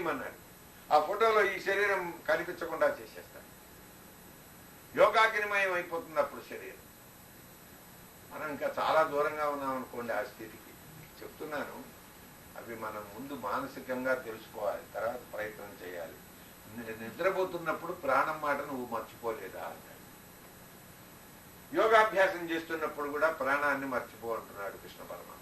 తీయమన్నాడు. ఆ ఫోటోలో ఈ శరీరం కనిపించకుండా చేసేస్తాడు. యోగాగ్నిమయం అయిపోతుంది అప్పుడు శరీరం. మనం ఇంకా చాలా దూరంగా ఉన్నాం అనుకోండి ఆ స్థితికి. చెప్తున్నాను, అవి మనం ముందు మానసికంగా తెలుసుకోవాలి, తర్వాత ప్రయత్నం చేయాలి. నిద్రపోతున్నప్పుడు ప్రాణం మాట నువ్వు మర్చిపోలేదా అంటాడు. యోగాభ్యాసం చేస్తున్నప్పుడు కూడా ప్రాణాన్ని మర్చిపో అంటున్నాడు కృష్ణ పరమాత్మ.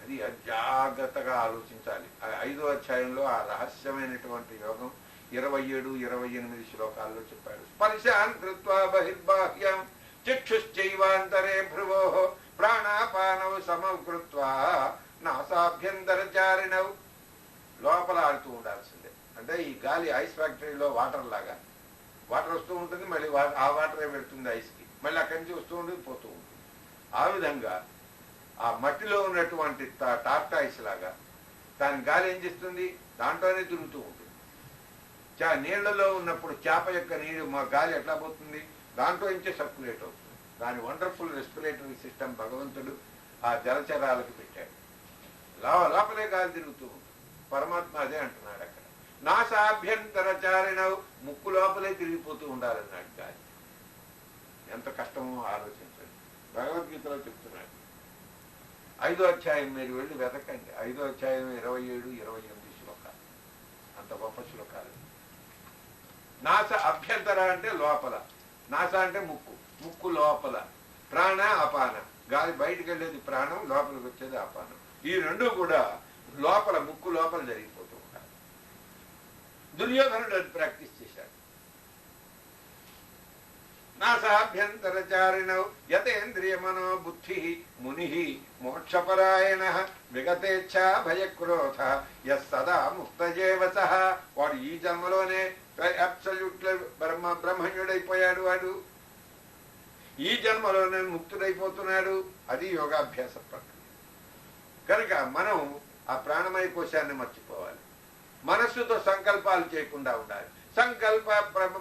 అది జాగ్రత్తగా ఆలోచించాలి. 5వ అధ్యాయంలో ఆ రహస్యమైనటువంటి యోగం 27, 28 శ్లోకాల్లో చెప్పాడు. స్పర్శాన్ కృత్వా బహిర్బాహ్యం చక్షుశ్చైవాంతరే భ్రువో ప్రాణాపానౌ సమకృత్వా నాసాభ్యంతరచారిణౌ. లోపల ఆడుతూ ఉండాల్సిందే. అంటే ఈ గాలి ఐస్ ఫ్యాక్టరీలో వాటర్ లాగా, వాటర్ వస్తూ ఉంటుంది, మళ్ళీ ఆ వాటరే పెడుతుంది ఐస్కి, మళ్ళీ అక్కడి నుంచి వస్తూ ఉంటుంది, పోతూ ఉంటుంది. ఆ విధంగా ఆ మట్టిలో ఉన్నటువంటి టార్టాయిస్ లాగా దాని గాలి ఏం చేస్తుంది, దాంట్లోనే తిరుగుతూ ఉంటుంది. నీళ్లలో ఉన్నప్పుడు చేప యొక్క నీరు మా గాలి ఎట్లా పోతుంది, దాంట్లో నుంచే సర్క్యులేట్ అవుతుంది. దాని వండర్ఫుల్ రెస్పిరేటరీ సిస్టమ్ భగవంతుడు ఆ జలచరాలకు పెట్టాడు. లోపలే గాలి తిరుగుతూ ఉంటుంది. పరమాత్మ అదే అంటున్నాడు అక్కడ. నాసాభ్యంతరచారిణవు, ముక్కు లోపలే తిరిగిపోతూ ఉండాలన్నాడు గాలి. ఎంత కష్టమో ఆలోచించండి. భగవద్గీతలో చెప్తున్నాడు. 5వ అధ్యాయం మీరు వెళ్ళి వెతకండి. 5వ అధ్యాయం 27, 28 శ్లోకాలు. అంత గొప్ప శ్లోకాలు. నాస అభ్యంతర అంటే లోపల, నాస అంటే ముక్కు, ముక్కు లోపల. ప్రాణ అపాన, గాలి బయటికి వెళ్ళేది ప్రాణం, లోపలికి వచ్చేది అపానం. ఈ రెండు కూడా లోపల, ముక్కు లోపల జరిగిపోతూ ఉంటారు. దుర్యోధనుడు అది ప్రాక్టీస్ చేశాడు. నాసాభ్యంతరచారిణౌ యతేంద్రియ మనో బుద్ధి ముని మోక్షపరాయణ విగతేచ్ఛా భయక్రోధ యస్సదా ముక్తజేవస. వాడు ఈ జన్మలోనే అబ్సల్యూట్లీ బ్రహ్మణ్యుడైపోయాడు. వాడు ఈ జన్మలోనే ముక్తుడైపోతున్నాడు. అది యోగాభ్యాస ప్రక్రియ. కనుక మనం ఆ ప్రాణమయ కోశాన్ని మర్చిపోవాలి. మనస్సుతో సంకల్పాలు చేయకుండా ఉండాలి.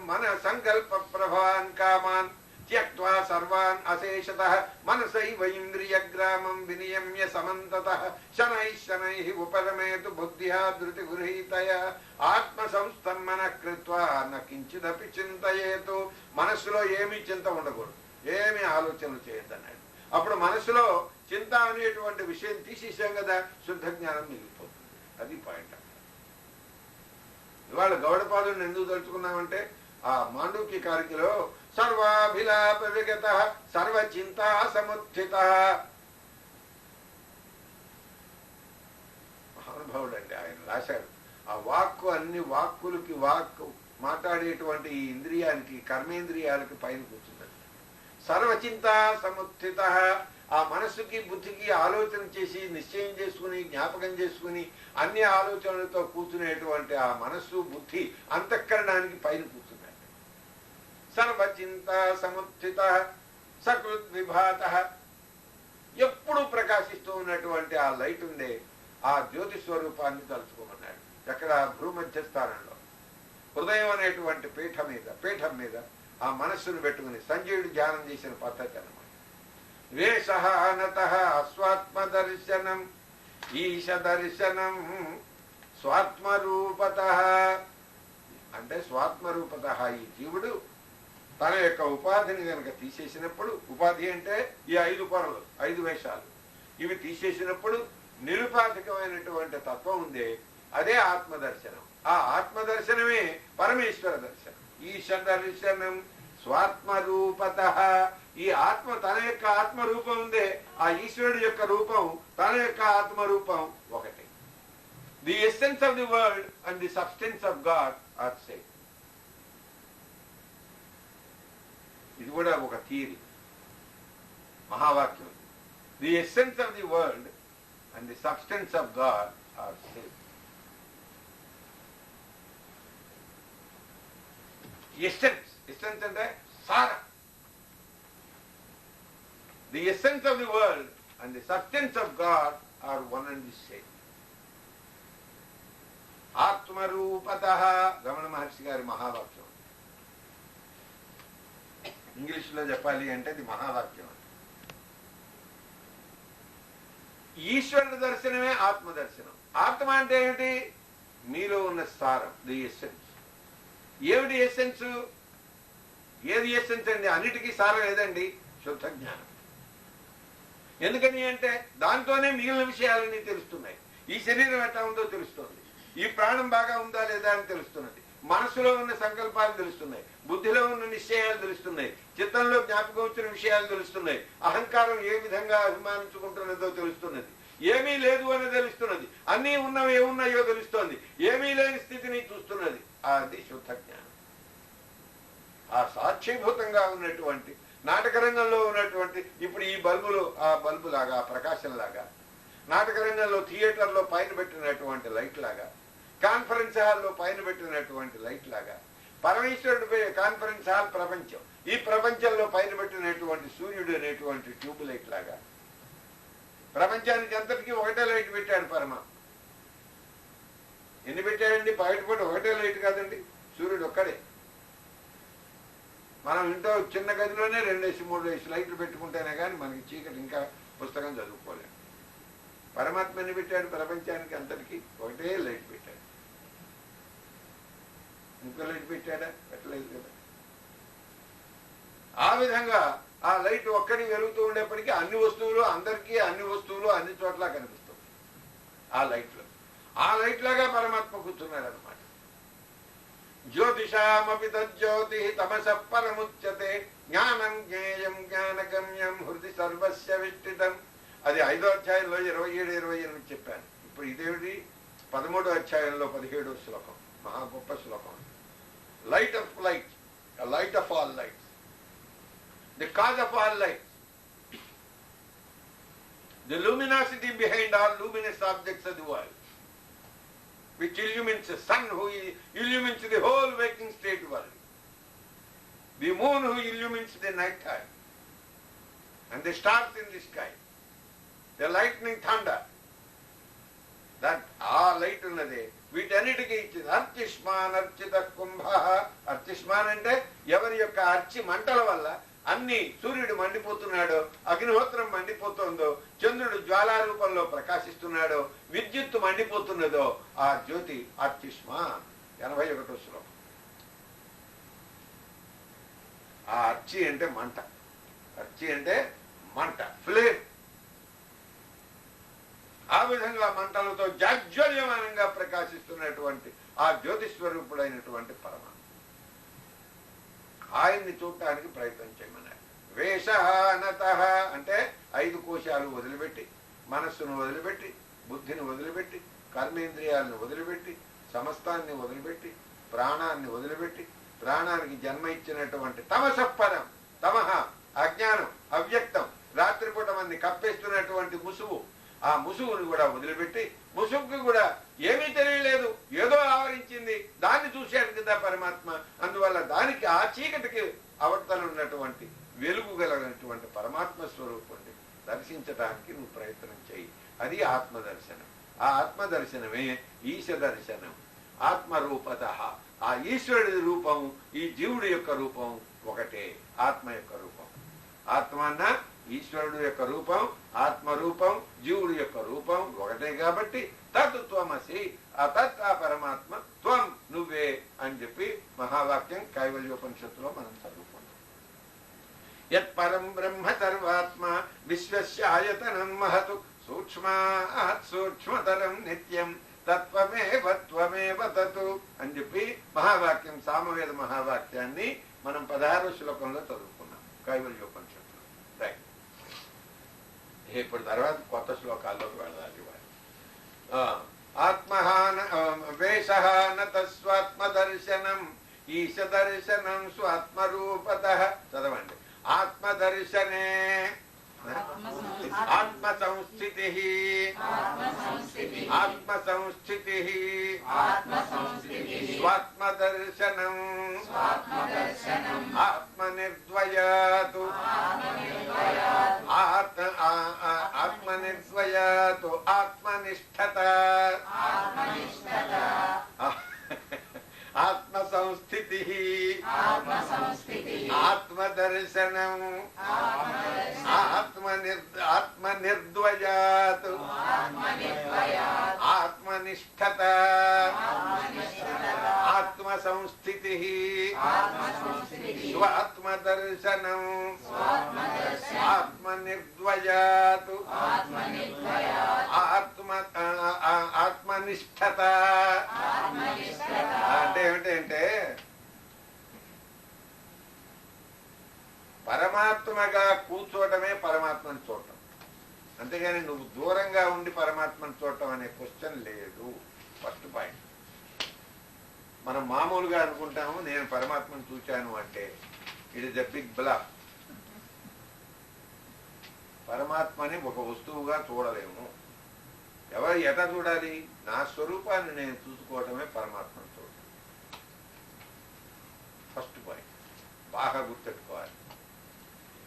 మన సంకల్ప ప్రభాన్ కామాన్ త్యక్త్వా సర్వాన్ అశేషతః మనసైవ ఇంద్రియగ్రామం వినియమ్య సమంతతః శనైః శనైః ఉపరమేతు బుద్ధ్యా ధృతి గృహీతయా ఆత్మసంస్థం మనః కృత్వా న కించిదపి చింతయేతు. మనస్సులో ఏమీ చింత ఉండకూడదు, ఏమీ ఆలోచనలు చేయొద్దన్నాడు. అప్పుడు మనస్సులో చింత అనేటువంటి విషయం తీసేసాం కదా, శుద్ధ జ్ఞానం మిగిలిపోతుంది. అది పాయింట్. ఇవాళ గౌడపాదుని ఎందుకు తలుచుకున్నామంటే ఆ మాండూక్య కారికలో సర్వాభిలాప విగత సర్వచింతా సముత్థిత. మహానుభావుడు అండి, ఆయన రాశాడు. ఆ వాక్కు అన్ని వాక్కులకి, వాక్కు మాట్లాడేటువంటి ఈ ఇంద్రియానికి, కర్మేంద్రియాలకి పైన కూర్చుందండి. సర్వచింతా సముత్థిత. ఆ మనస్సుకి బుద్ధికి ఆలోచన చేసి నిశ్చయం చేసుకుని జ్ఞాపకం చేసుకుని అన్ని ఆలోచనలతో కూర్చునేటువంటి ఆ మనస్సు బుద్ధి అంతఃకరణానికి పైన కూర్చున్నాడు. సర్వచింత సముత్థిత సకృద్విభాత. ఎప్పుడు ప్రకాశిస్తూ ఉన్నటువంటి ఆ లైట్ ఉండే ఆ జ్యోతి స్వరూపాన్ని తలుచుకోమన్నాడు. ఎక్కడ భూమధ్య స్థానంలో హృదయం అనేటువంటి పీఠం మీద ఆ మనస్సును పెట్టుకుని సంజయుడు ధ్యానం చేసిన పద్ధతి అన్నమాట. వేషహానతః స్వాత్మదర్శనం ఈశదర్శనం స్వాత్మరూపతః. అంటే స్వాత్మరూపతః ఈ జీవుడు తన యొక్క ఉపాధిని కనుక తీసేసినప్పుడు, ఉపాధి అంటే ఈ 5 పొరలు, 5 వేషాలు, ఇవి తీసేసినప్పుడు నిరుపాధికమైనటువంటి తత్వం ఉందే, అదే ఆత్మదర్శనం. ఆ ఆత్మదర్శనమే పరమేశ్వర దర్శనం. ఈశ దర్శనం స్వాత్మరూపతః. ఈ ఆత్మ, తన యొక్క ఆత్మరూపం ఉందే, ఆ ఈశ్వరుడు యొక్క రూపం, తన యొక్క ఆత్మరూపం ఒకటి. The essence of the world and the substance of God are same. ఇది కూడా ఒక థియరీ, మహావాక్యం. The essence of the world and the substance of God are same. Essence అంటే సారం. The essence of the world and the substance of God are one and the same. ఆత్మరూపతః Ramana Maharshi గారి మహావాక్యం. ఇంగ్లీష్లో చెప్పాలి అంటే ఇది మహావాక్యం. ఈశ్వరుడి దర్శనమే ఆత్మ దర్శనం. ఆత్మ అంటే ఏమిటి? మీలో ఉన్న సారం, ది ఎస్సెన్స్. ఏమిటి ఎస్సెన్స్? ఏది ఎస్సెన్స్ అండి? అన్నిటికీ సారం ఏదండి? శుద్ధ జ్ఞానం. ఎందుకని అంటే దాంతోనే మిగిలిన విషయాలన్నీ తెలుస్తున్నాయి. ఈ శరీరం ఎట్లా ఉందో తెలుస్తుంది, ఈ ప్రాణం బాగా ఉందా లేదా అని తెలుస్తున్నది, మనసులో ఉన్న సంకల్పాలు తెలుస్తున్నాయి, బుద్ధిలో ఉన్న నిశ్చయాలు తెలుస్తున్నాయి, చిత్తంలో జ్ఞాపకం వచ్చిన విషయాలు తెలుస్తున్నాయి, అహంకారం ఏ విధంగా అభిమానించుకుంటున్నదో తెలుస్తున్నది, ఏమీ లేదు అని తెలుస్తున్నది, అన్నీ ఉన్నవి ఏమున్నాయో తెలుస్తోంది, ఏమీ లేని స్థితిని చూస్తున్నది. అది శుద్ధ జ్ఞానం. ఆ సాక్షిభూతంగా ఉన్నటువంటి నాటక రంగంలో ఉన్నటువంటి ఇప్పుడు ఈ బల్బులు, ఆ బల్బు లాగా, ఆ ప్రకాశం లాగా, నాటక రంగంలో థియేటర్లో పైన పెట్టినటువంటి లైట్ లాగా, కాన్ఫరెన్స్ హాల్లో పైన పెట్టినటువంటి లైట్ లాగా, పరమేశ్వరుడి కాన్ఫరెన్స్ హాల్ ప్రపంచం, ఈ ప్రపంచంలో పైన పెట్టినటువంటి సూర్యుడు అనేటువంటి ట్యూబ్ లైట్ లాగా ప్రపంచానికి అంతటికీ ఒకటే లైట్ పెట్టాడు పరమాత్మ. ఎన్ని పెట్టాడండి? బయటపడి ఒకటే లైట్ కాదండి, సూర్యుడు ఒక్కడే. మనం ఇంట్లో చిన్న గదిలోనే 2-3 లైట్లు పెట్టుకుంటేనే కానీ మనకి చీకటి, ఇంకా పుస్తకం చదువుకోలేము. పరమాత్మ ఎన్ని పెట్టాడు? ప్రపంచానికి అంతటికీ ఒకటే లైట్ పెట్టాడు. ఇంకో లైట్ పెట్టాడా? పెట్టలేదు కదా. ఆ విధంగా ఆ లైట్ ఒక్కడి వెలుగుతూ ఉండేప్పటికీ అన్ని వస్తువులు అందరికీ, అన్ని వస్తువులు అన్ని చోట్ల కనిపిస్తుంది ఆ లైట్లో. ఆ లైట్ లాగా పరమాత్మ కూర్చున్నాడు అనమాట. జ్యోతిషామపి తజ్జ్యోతి తమస పరముచ్యతే జ్ఞానం జ్ఞేయం జ్ఞానగమ్యం హృది సర్వస్య విష్టితం. అది 5వ అధ్యాయంలో 27-28 చెప్పాను. ఇప్పుడు ఇదేమిటి? 13వ అధ్యాయంలో 17వ శ్లోకం, మహా గొప్ప శ్లోకం. Light of light, light of all lights, the cause of all lights, the luminosity behind all luminous objects of the world, which illumines the sun who illumines the whole waking state world, the moon who illumines the night time, and the stars in the sky, the lightning thunder, that ఆ light ఉన్నదే వీటన్నిటికీ ఇచ్చింది. అర్చిష్మాన్ అర్చిత కుంభ. అర్చిష్మాన్ అంటే ఎవరి యొక్క అర్చి మంటల వల్ల అన్ని, సూర్యుడు మండిపోతున్నాడో, అగ్నిహోత్రం మండిపోతుందో, చంద్రుడు జ్వాలారూపంలో ప్రకాశిస్తున్నాడో, విద్యుత్తు మండిపోతున్నదో ఆ జ్యోతి అర్చిష్మాన్. 81వ శ్లోకం. ఆ అర్చి అంటే మంట, అర్చి అంటే మంట, ఫ్లేమ్. ఆ విధంగా మంటలతో జాజ్వల్యమానంగా ప్రకాశిస్తున్నటువంటి ఆ జ్యోతిస్వరూపుడైనటువంటి పరమాత్మ, ఆయన్ని చూడటానికి ప్రయత్నం చేయమన్నారు. వేషహానత అంటే 5 కోశాలు వదిలిపెట్టి, మనస్సును వదిలిపెట్టి, బుద్ధిని వదిలిపెట్టి, కర్మేంద్రియాలను వదిలిపెట్టి, సమస్తాన్ని వదిలిపెట్టి, ప్రాణాన్ని వదిలిపెట్టి, ప్రాణానికి జన్మ ఇచ్చినటువంటి తమసపరం, తమహ అజ్ఞానం, అవ్యక్తం, రాత్రిపూట మంది కప్పేస్తున్నటువంటి ముసుగు, ఆ ముసుగుని కూడా వదిలిపెట్టి, ముసుగుకి కూడా ఏమీ తెలియలేదు, ఏదో ఆవరించింది, దాన్ని చూశాడు కదా పరమాత్మ. అందువల్ల దానికి, ఆ చీకటికి అవతల ఉన్నటువంటి వెలుగు గలటువంటి పరమాత్మ స్వరూపాన్ని దర్శించడానికి నువ్వు ప్రయత్నం చేయి. అది ఆత్మదర్శనం. ఆ ఆత్మదర్శనమే ఈశ దర్శనం. ఆత్మరూపత, ఆ ఈశ్వరుడి రూపం, ఈ జీవుడి యొక్క రూపం ఒకటే, ఆత్మ యొక్క రూపం. ఆత్మ అన్న ఈశ్వరుడు యొక్క రూపం, ఆత్మరూపం, జీవుడు యొక్క రూపం ఒకటే. కాబట్టి తత్ త్వమసి, ఆ తత్ ఆ పరమాత్మ, త్వం నువ్వే అని చెప్పి మహావాక్యం కైవల్యోపనిషత్తులో మనం చదువుకుంటాం. యత్ పరం బ్రహ్మ సర్వాత్మ విశ్వస్య ఆయతనం మహతు సూక్ష్మాత్ సూక్ష్మతరం నిత్యం తత్వమేవ త్వమేవ తతు అని చెప్పి మహావాక్యం, సామవేద మహావాక్యాన్ని మనం 16వ శ్లోకంలో చదువుకున్నాం కైవల్యోపనిషత్తులో. రైట్. ఇప్పుడు తర్వాత కొత్త శ్లోకాల్లోకి వెళ్ళాలి. ఆత్మహాన వేషహానత స్వాత్మదర్శనం ఈశ దర్శనం స్వాత్మరూపత. చదవండి. ఆత్మదర్శనే ఆత్మ సంస్థితి, ఆత్మ సంస్థితి, స్వాత్మదర్శనం ఆత్మనిర్ద్వయాతు, ఆత్మనిర్ద్వయాతు ఆత్మనిష్ఠత, ఆత్మ ఆత్మదర్శనం ఆత్మనిర్ద్వయాత్ ఆత్మనిష్ఠత ఆత్మసంస్థితి స్వాత్మదర్శనం ఆత్మనిర్ద్వయాత్ ఆత్మనిష్ఠత అంటే ఏమిటంటే పరమాత్మగా కూర్చోవటమే పరమాత్మను చూడటం, అంతేగాని నువ్వు దూరంగా ఉండి పరమాత్మను చూడటం అనే క్వశ్చన్ లేదు. First point. మనం మామూలుగా అనుకుంటాము నేను పరమాత్మను చూచాను అంటే it is a big bluff. పరమాత్మని ఒక వస్తువుగా చూడలేము. ఎవరు ఎట చూడాలి? నా స్వరూపాన్ని నేను చూసుకోవటమే పరమాత్మను చూడటం. ఫస్ట్ పాయింట్ బాగా గుర్తెట్టుకోవాలి.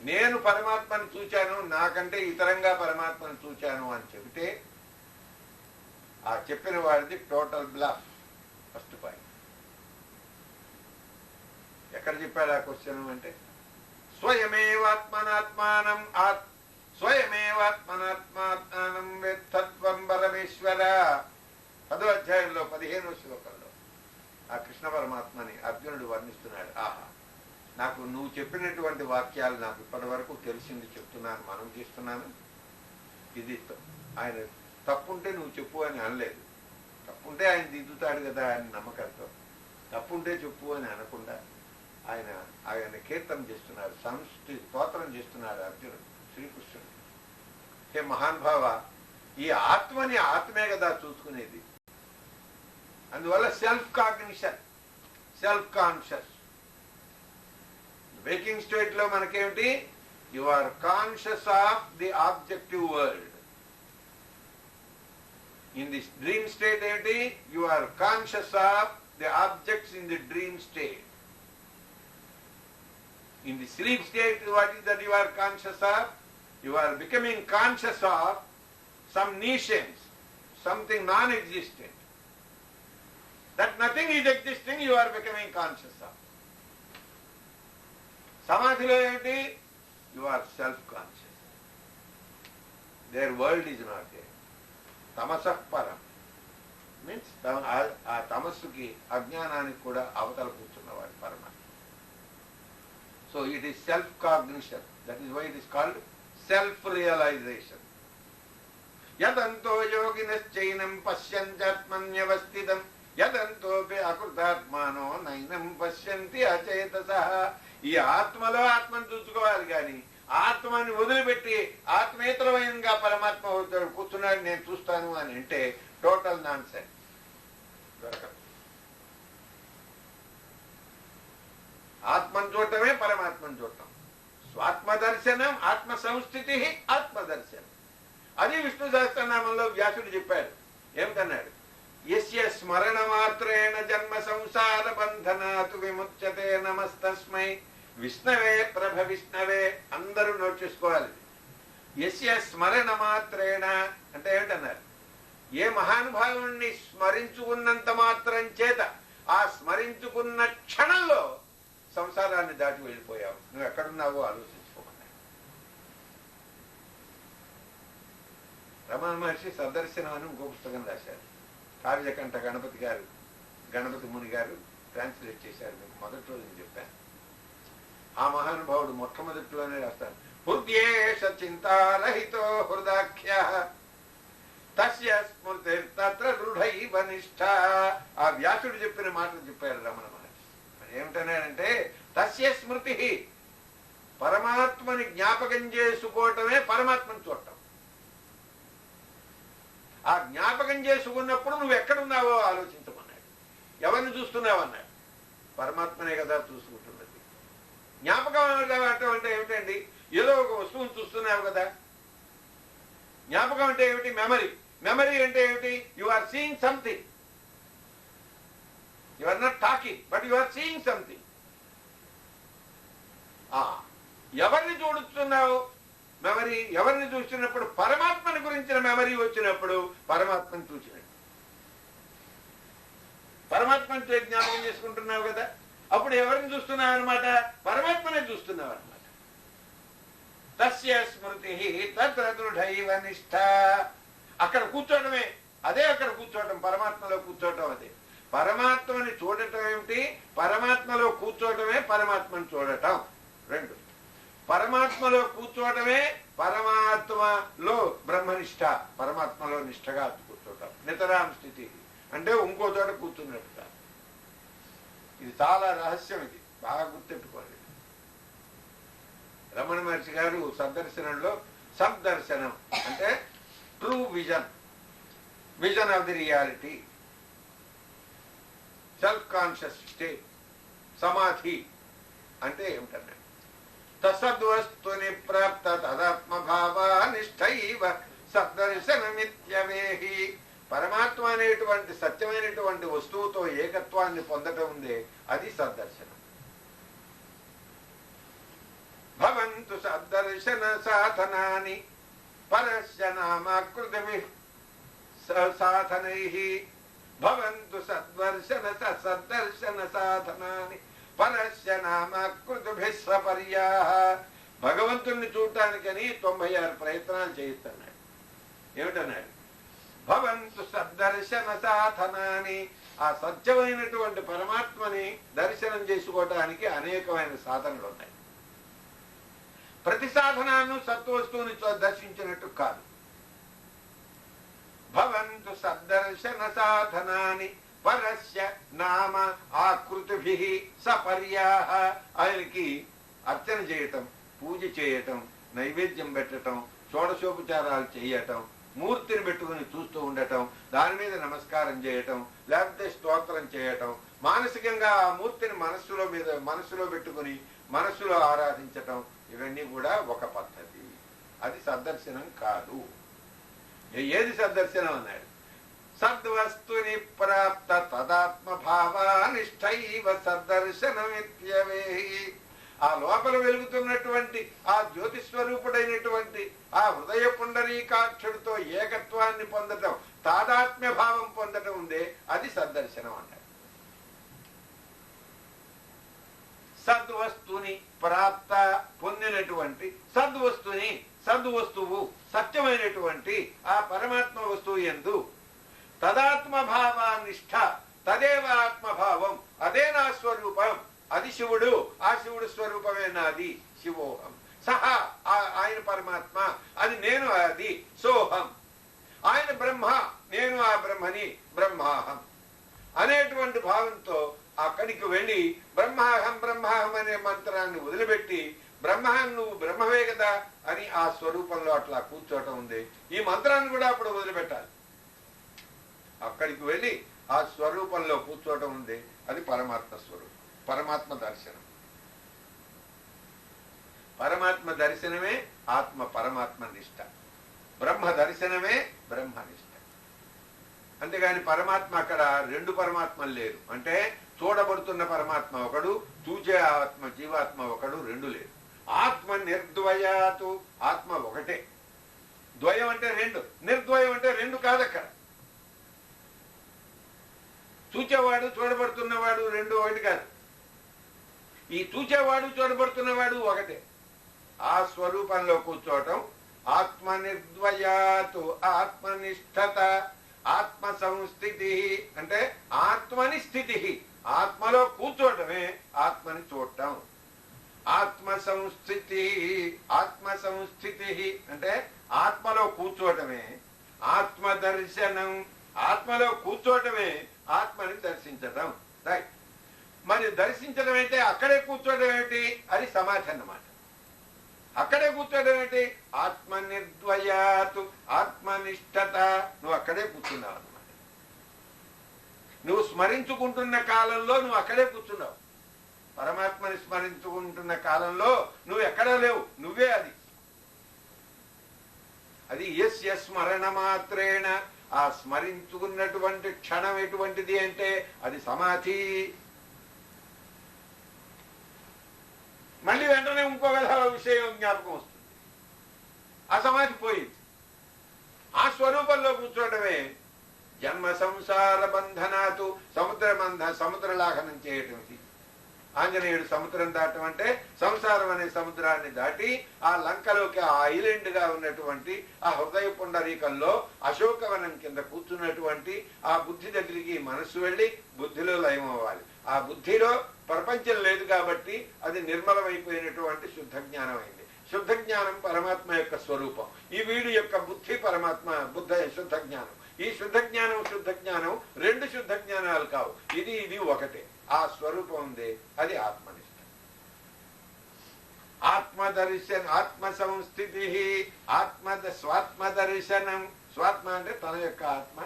నేను పరమాత్మను చూచాను, నాకంటే ఇతరంగా పరమాత్మను చూచాను అని చెబితే ఆ చెప్పిన వాడిది టోటల్ బ్లఫ్. First point. ఎక్కడ చెప్పాడు ఆ క్వశ్చన్ అంటే స్వయమేవాత్మనాత్మానం స్వయమేవాత్మనాత్మాత్మానం వేత్తత్వం పరమేశ్వర. 10వ అధ్యాయంలో 15వ శ్లోకంలో ఆ కృష్ణ పరమాత్మని అర్జునుడు వర్ణిస్తున్నాడు. ఆహా, నాకు నువ్వు చెప్పినటువంటి వాక్యాలు నాకు ఇప్పటి వరకు తెలిసింది చెప్తున్నాను, మనం చేస్తున్నాను. ఇది ఆయన తప్పుంటే నువ్వు చెప్పు అని అనలేదు. తప్పుంటే ఆయన దిద్దుతాడు కదా ఆయన నమ్మకంతో. తప్పుంటే చెప్పు అని అనకుండా ఆయన కీర్తన చేస్తున్నారు, స్తోత్రం చేస్తున్నారు అర్జునుడు శ్రీకృష్ణుడు. హే మహానుభావ, ఈ ఆత్మని ఆత్మే కదా చూసుకునేది. అందువల్ల self cognition, self conscious. Waking state లో మనకేమిటి? You are conscious of the objective world. In the dream state ఏంటి? You are conscious of the objects in the dream state. In the sleep state, what is that you are conscious of? You are becoming conscious of some nescience, something non-existent. That nothing is existing, you are becoming conscious of. Samadhilo enti? You are self-conscious. Their world is not there. Tamasah param. Means, ఆ తమస్సుకి అజ్ఞానానికి కూడా అవతల కూర్చున్నవాడు పరమాత్మ. So it is self-cognition. That is why it is called self-realization. Yadanto yoginaschainam pasyanthatmanyavasthitam yadantope akrutatmano nainam pasyanti acetasaha. ఈ ఆత్మలో ఆత్మను చూసుకోవాలి కానీ ఆత్మని వదిలిపెట్టి ఆత్మేతరమైనగా పరమాత్మ కూర్చున్నాడు నేను చూస్తాను అని అంటే టోటల్ నాన్ సెన్స్. దొరకదు. ఆత్మను చూడటమే పరమాత్మను చూడటం. స్వాత్మదర్శనం ఆత్మ సంస్థితి ఆత్మదర్శనం. అది విష్ణు సహస్రనామంలో వ్యాసుడు చెప్పాడు. ఏమిటన్నాడు? యస్య స్మరణ మాత్రేణ జన్మ సంసార బంధనాతు విముచ్యతే నమస్తస్మై విష్ణవే ప్రభ విష్ణవే. అందరూ నోట్ చేసుకోవాలి. యస్య స్మరణ మాత్రేణ అంటే ఏమిటన్నారు? ఏ మహానుభావుణ్ణి స్మరించుకున్నంత మాత్రం చేత ఆ స్మరించుకున్న క్షణంలో సంసారాన్ని దాటి వెళ్ళిపోయావు. నువ్వు ఎక్కడున్నావో ఆలోచించుకోమన్నా. రమణ మహర్షి సదర్శనం అని ఇంకో పుస్తకం రాశారు. కార్యకంఠ గణపతి ముని గారు ట్రాన్స్లేట్ చేశారు. మీకు మొదటి రోజు నేను చెప్పాను. ఆ మహానుభావుడు మొట్టమొదటిలోనే రాస్తాను. హృద్యేష చింతారహితో హృదాఖ్య తస్య స్మృతిర్తత్ర దృఢైవ నిష్ఠ. ఆ వ్యాసుడు చెప్పిన మాటలు చెప్పారు రమణ మహర్షి. ఏమిటన్నాడంటే తస్య స్మృతి, పరమాత్మని జ్ఞాపకం చేసుకోవటమే పరమాత్మను చూడటం. ఆ జ్ఞాపకం చేసుకున్నప్పుడు నువ్వు ఎక్కడున్నావో ఆలోచించమన్నాడు. ఎవరిని చూస్తున్నావన్నాడు? పరమాత్మనే కదా చూసుకుంటున్నది. జ్ఞాపకం అంటే ఏమిటండి? ఏదో ఒక వస్తువును చూస్తున్నావు కదా. జ్ఞాపకం అంటే ఏమిటి? మెమరీ. మెమరీ అంటే ఏమిటి? You are seeing something. You are not talking, but you are seeing something. ఎవరిని చూడుతున్నావు? మెమరీ. ఎవరిని చూస్తున్నప్పుడు? పరమాత్మని గురించిన మెమరీ వచ్చినప్పుడు పరమాత్మని చూసినట్టు. పరమాత్మని జ్ఞాపకం చేసుకుంటున్నావు కదా, అప్పుడు ఎవరిని చూస్తున్నావు అనమాట? పరమాత్మనే చూస్తున్నావు అనమాట. తస్య స్మృతి తత్ర దృఢైవ నిష్ఠ. అక్కడ కూర్చోవడమే, అదే అక్కడ కూర్చోవటం, పరమాత్మలో కూర్చోవటం అదే. పరమాత్మని చూడటం ఏమిటి? పరమాత్మలో కూర్చోవటమే పరమాత్మని చూడటం. రెండు, పరమాత్మలో కూర్చోవటమే పరమాత్మలో బ్రహ్మనిష్ట, పరమాత్మలో నిష్ఠగా కూర్చోవటం. నితరాం స్థితి అంటే ఇంకో చోట కూర్చున్నట్టుగా. ఇది చాలా రహస్యం, ఇది బాగా గుర్తెట్టుకోండి. రమణ మహర్షి గారు సద్దర్శనంలో సద్దర్శనం అంటే true vision, vision of the reality, self conscious state, సమాధి అంటే ఏమిటన్నాడు? తసద్వస్తుని ప్రాప్త తదాత్మభావా నిష్ఠైవ సద్దర్శనమిత్యవేహి. పరమాత్మ అనేటువంటి సత్యమైనటువంటి వస్తువుతో ఏకత్వాన్ని పొందటం ఉందే, అది సద్దర్శనం. భవంతు సద్దర్శన సాధనాని పరస్య నామాకృతిభిః సాధనైః. భవంతు సద్వర్శన సద్దర్శన సాధనాని పరస్య నామాకృతిభిః సపర్యాః. భగవంతుణ్ణి చూడటానికని 96 ప్రయత్నాలు చేయిస్తున్నాడు. ఏమిటన్నాడు? భవంతు సద్దర్శన సాధనాని. ఆ సత్యమైనటువంటి పరమాత్మని దర్శనం చేసుకోవటానికి అనేకమైన సాధనలు ఉన్నాయి. ప్రతి సాధనాన్ని సత్వస్తువుని దర్శించినట్టు కాదు. భవంతు సద్దర్శన సాధనాని పరస్య నామ ఆకృతిభిః సపర్యాః. ఆయనకి అర్చన చేయటం, పూజ చేయటం, నైవేద్యం పెట్టటం, షోడశోపచారాలు చేయటం, మూర్తిని పెట్టుకుని చూస్తూ ఉండటం, దాని మీద నమస్కారం చేయటం, లేకపోతే స్తోత్రం చేయటం, మానసికంగా ఆ మూర్తిని మనస్సులో పెట్టుకుని మనస్సులో ఆరాధించటం, ఇవన్నీ కూడా ఒక పద్ధతి. అది సద్దర్శనం కాదు. ఏది సద్దర్శనం అన్నాడు? సద్వస్తుని ప్రాప్త తదాత్మభావా నిష్ఠైవ సద్దర్శనమిత్యవేహి. ఆ లోపల వెలుగుతున్నటువంటి ఆ జ్యోతిస్వరూపుడైనటువంటి ఆ హృదయ పుండరీకాక్షుడితో ఏకత్వాన్ని పొందటం, తాదాత్మ్య భావం పొందటం ఉందే, అది సద్దర్శనం అన్నాడు. సద్వస్తుని ప్రాప్త పొందినటువంటి సద్వస్తుని, సద్వస్తువు సత్యమైనటువంటి ఆ పరమాత్మ వస్తువు యందు తదాత్మభావానిష్ట, తదేవ ఆత్మభావం, అదే నా స్వరూపం, అది శివుడు, ఆ శివుడు స్వరూపమే నాది, శివోహం. సహా ఆయన పరమాత్మ, అది నేను, అది సోహం. ఆయన బ్రహ్మ, నేను ఆ బ్రహ్మని, బ్రహ్మాహం అనేటువంటి భావంతో అక్కడికి వెళ్ళి బ్రహ్మాహం బ్రహ్మాహం అనే మంత్రాన్ని వదిలిపెట్టి బ్రహ్మాహం నువ్వు బ్రహ్మవే కదా అని ఆ స్వరూపంలో అట్లా కూర్చోవటం ఉంది. ఈ మంత్రాన్ని కూడా అప్పుడు వదిలిపెట్టాలి. అక్కడికి వెళ్ళి ఆ స్వరూపంలో కూర్చోవటం ఉంది, అది పరమాత్మ స్వరూపం, పరమాత్మ దర్శనం. పరమాత్మ దర్శనమే ఆత్మ పరమాత్మ నిష్ట, బ్రహ్మ దర్శనమే బ్రహ్మనిష్ట. అంతేగాని పరమాత్మ అక్కడ రెండు పరమాత్మలు లేరు. అంటే చూడబడుతున్న పరమాత్మ ఒకడు, చూచే ఆత్మ జీవాత్మ ఒకడు, రెండు లేరు. ఆత్మ నిర్ద్వయాతు, ఆత్మ ఒకటే. ద్వయం అంటే రెండు, నిర్ద్వయం అంటే రెండు కాదు. అక్కడ చూచేవాడు చూడబడుతున్నవాడు రెండు ఒకటి కాదు. ఈ చూచేవాడు చూడబడుతున్నవాడు ఒకటే. ఆ స్వరూపంలో కూర్చోవటం ఆత్మ నిర్ద్వయాతు, ఆత్మనిష్ఠత, ఆత్మ సంస్థితి అంటే ఆత్మని స్థితి, ఆత్మలో కూర్చోవటమే ఆత్మని చూడటం. ఆత్మ సంస్థితి, ఆత్మ సంస్థితి అంటే ఆత్మలో కూర్చోవటమే ఆత్మ దర్శనం, ఆత్మలో కూర్చోవటమే ఆత్మని దర్శించటం. రైట్. మరి దర్శించడం అంటే అక్కడే కూర్చోవడం ఏమిటి? అది సమాధి అన్నమాట. అక్కడే కూర్చోవడం ఏమిటి? ఆత్మ నిర్ద్వయాతు, ఆత్మనిష్టత. నువ్వు అక్కడే కూర్చున్నావు అన్నమాట. నువ్వు స్మరించుకుంటున్న కాలంలో నువ్వు అక్కడే కూర్చున్నావు. పరమాత్మని స్మరించుకుంటున్న కాలంలో నువ్వు ఎక్కడా లేవు, నువ్వే అది. అది యస్య స్మరణ మాత్రేణ, ఆ స్మరించుకున్నటువంటి క్షణం ఎటువంటిది అంటే అది సమాధి. మళ్ళీ వెంటనే ఇంకో విషయం జ్ఞాపకం వస్తుంది, ఆ సమాధి పోయింది. ఆ స్వరూపంలో కూర్చోవడమే జన్మ సంసార బంధనాతు సముద్రలాఘనం చేయటం. ఆంజనేయుడు సముద్రం దాటం అంటే సంసారం అనే సముద్రాన్ని దాటి ఆ లంకలోకి ఆ ఐలాండ్ గా ఉన్నటువంటి ఆ హృదయ పుండరీకంలో అశోకవనం కింద కూర్చున్నటువంటి ఆ బుద్ధి దగ్గరికి మనస్సు వెళ్ళి బుద్ధిలో లయం అవ్వాలి. ఆ బుద్ధిలో ప్రపంచం లేదు కాబట్టి అది నిర్మలమైపోయినటువంటి శుద్ధ జ్ఞానం అయింది. శుద్ధ జ్ఞానం పరమాత్మ యొక్క స్వరూపం. ఈ వీడి యొక్క బుద్ధి పరమాత్మ శుద్ధ జ్ఞానం. ఈ శుద్ధ జ్ఞానం రెండు శుద్ధ జ్ఞానాలు కావు, ఇది ఒకటే. ఆ స్వరూపం ఉంది, అది ఆత్మనిష్ట. ఆత్మదర్శనం, ఆత్మ సంస్థితి, స్వాత్మదర్శనం. స్వాత్మ అంటే తన యొక్క ఆత్మ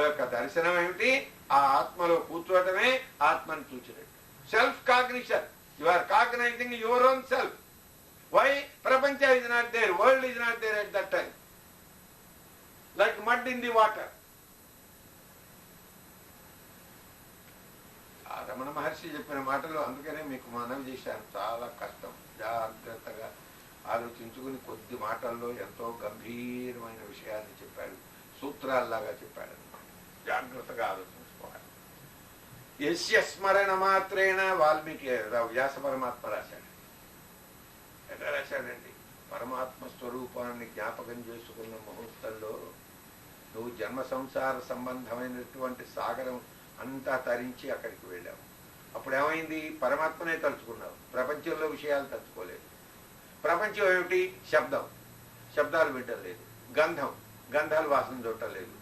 యొక్క దర్శనం ఏమిటి? ఆ ఆత్మలో కూర్చోవటమే ఆత్మను చూచినట్టు. Self cognition. You are cognizing your own self. Why? ప్రపంచ is not there, world is not there at that time, like mud in the water. Ramana Maharshi చెప్పిన మాటలు అందుకనే మీకు మనవి చేశాను. చాలా కష్టం, జాగ్రత్తగా ఆలోచించుకుని కొద్ది మాటల్లో ఎంతో గంభీరమైన విషయాన్ని చెప్పాడు. సూత్రాల్లాగా చెప్పాడు అనమాట. జాగ్రత్తగా ఆలోచించుకోవాలి. యస్య స్మరణ మాత్రేణ వాల్మీకి వ్యాస పరమాత్మ రాశాడు. ఎట్లా రాశాడండి? పరమాత్మ స్వరూపాన్ని జ్ఞాపకం చేసుకున్న ముహూర్తంలో నువ్వు జన్మ సంసార సంబంధమైనటువంటి సాగరం అంతా తరించి అక్కడికి వెళ్ళావు. అప్పుడు ఏమైంది? పరమాత్మనే తలుచుకున్నావు, ప్రపంచంలో విషయాలు తలుచుకోలేదు. ప్రపంచం ఏమిటి? శబ్దం, శబ్దాలు వింటం లేదు. గంధం, గంధాలు వాసన చూడటం లేదు.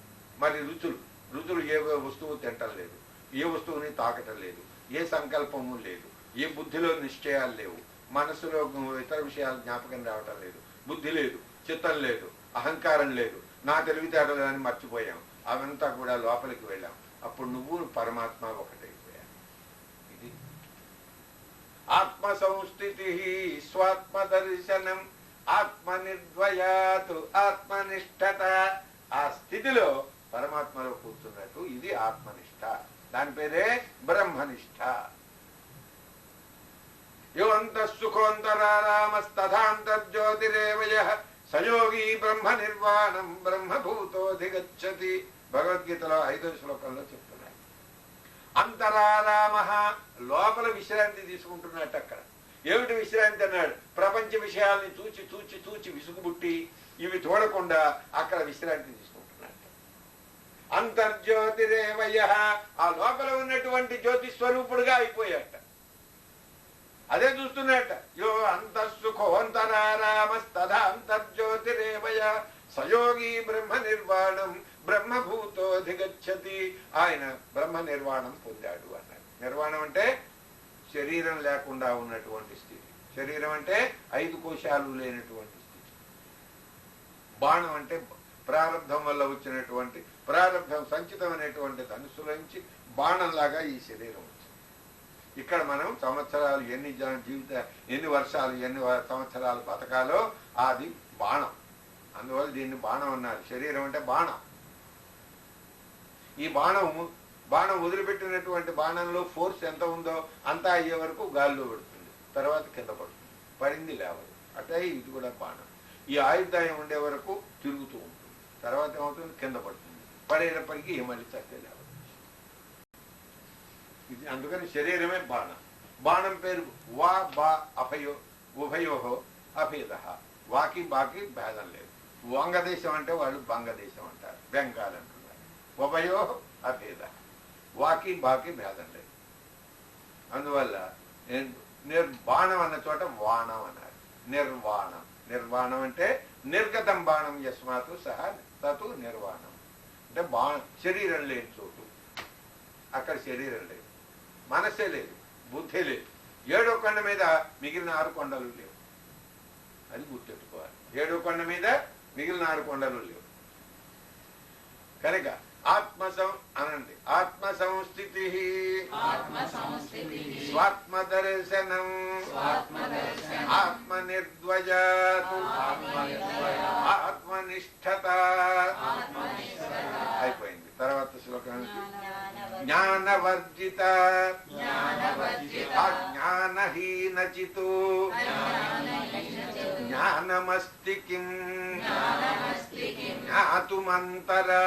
మరి రుచులు ఏ వస్తువు తింటం లేదు, ఏ వస్తువుని తాకటం లేదు, ఏ సంకల్పము లేదు, ఏ బుద్ధిలో నిశ్చయాలు లేవు, మనసులో ఇతర విషయాలు జ్ఞాపకం రావటం లేదు, బుద్ధి లేదు, చిత్తం లేదు, అహంకారం లేదు, నా తెలివితేటలు అని మర్చిపోయాం. అవంతా కూడా లోపలికి వెళ్ళాం. అప్పుడు నువ్వు పరమాత్మ ఒకటైపోయా. ఇది ఆత్మ సంస్థితి, స్వాత్మ దర్శనం, ఆత్మ నిర్ద్వయాత్, ఆత్మనిష్టత. ఆ స్థితిలో పరమాత్మలో కూర్చున్నట్టు ఇది ఆత్మనిష్ట. దాని పేరే బ్రహ్మనిష్ట. యోంతః సుఖోంతరారామస్తథాంతర్జ్యోతిరేవయ సయోగి బ్రహ్మ నిర్వాణం బ్రహ్మభూతోధిగచ్చతి. భగవద్గీతలో 5వ శ్లోకంలో చెప్తున్నాయి. అంతరారామ, లోపల విశ్రాంతి తీసుకుంటున్నట్టు. అక్కడ ఏమిటి విశ్రాంతి అన్నాడు? ప్రపంచ విషయాల్ని చూచి చూచి చూచి విసుగుబుట్టి ఇవి చూడకుండా అక్కడ విశ్రాంతి తీసుకుంటున్నట్టు. అంతర్జ్యోతిరేవయ, ఆ లోపల ఉన్నటువంటి జ్యోతి స్వరూపుడుగా అయిపోయాట. అదే చూస్తున్నట్ట. యో అంతఃసుఖోంతరారామస్తథా అంతర్జ్యోతిరేవయ సయోగి బ్రహ్మ నిర్వాణం బ్రహ్మభూతోధిగచ్చతి. ఆయన బ్రహ్మ నిర్వాణం పొందాడు అన్నాడు. నిర్వాణం అంటే శరీరం లేకుండా ఉన్నటువంటి స్థితి. శరీరం అంటే 5 కోశాలు లేనటువంటి స్థితి. బాణం అంటే ప్రారంధం వల్ల వచ్చినటువంటి ప్రారంధం సంచితమైనటువంటి ధనుసులోంచి బాణంలాగా ఈ శరీరం వచ్చింది. ఇక్కడ మనం సంవత్సరాలు ఎన్ని వర్షాలు ఎన్ని సంవత్సరాలు బతకాలో అది బాణం. అందువల్ల దీన్ని బాణం అన్నారు. శరీరం అంటే బాణం. ఈ బాణం వదిలిపెట్టినటువంటి బాణంలో ఫోర్స్ ఎంత ఉందో అంతా అయ్యే వరకు గాల్లో పడుతుంది, తర్వాత కింద పడుతుంది, పడింది లేవదు. అటే ఇది కూడా బాణం. ఈ ఆయుర్దాయం ఉండే వరకు తిరుగుతూ ఉంటుంది, తర్వాత ఏమవుతుంది? కింద పడుతుంది, పడేటప్పటికీ మళ్ళీ చక్కగా లేవదు. ఇది అందుకని శరీరమే బాణం. బాణం పేరు వా బా అభయో ఉభయోహో అభేద. వాకి బాకి భేదం లేదు. వంగదేశం అంటే వాళ్ళు బంగదేశం అంటారు, బెంగాల్ అంటున్నారు. ఉభయో అభేద, వాకి బాకి భేదం లేదు. అందువల్ల నిర్బాణం అన్న చోట వాణం అన్నారు. నిర్వాణం. నిర్వాణం అంటే నిర్గతం బాణం యస్మాతు సహా తతు నిర్వాణం. అంటే బాణం శరీరం లేని చోటు. అక్కడ శరీరం లేదు, మనసే లేదు, బుద్ధి లేదు. 7వ కొండ మీద మిగిలిన 6 కొండలు లేవు. అది గుర్తెట్టుకోవాలి. 7వ కొండ మీద మిగిలిన 6 కొండలు లేవు. కనుక అనండి ఆత్మ సంస్థితి, స్వాత్మదర్శనం, ఆత్మనిర్ద్వయాత్, ఆత్మనిష్టత. అయిపోయింది. తర్వాత శ్లోకం జ్ఞానవర్జిత అజ్ఞానహీనచితో జ్ఞానమస్తి కిం జ్ఞాతుమంతరా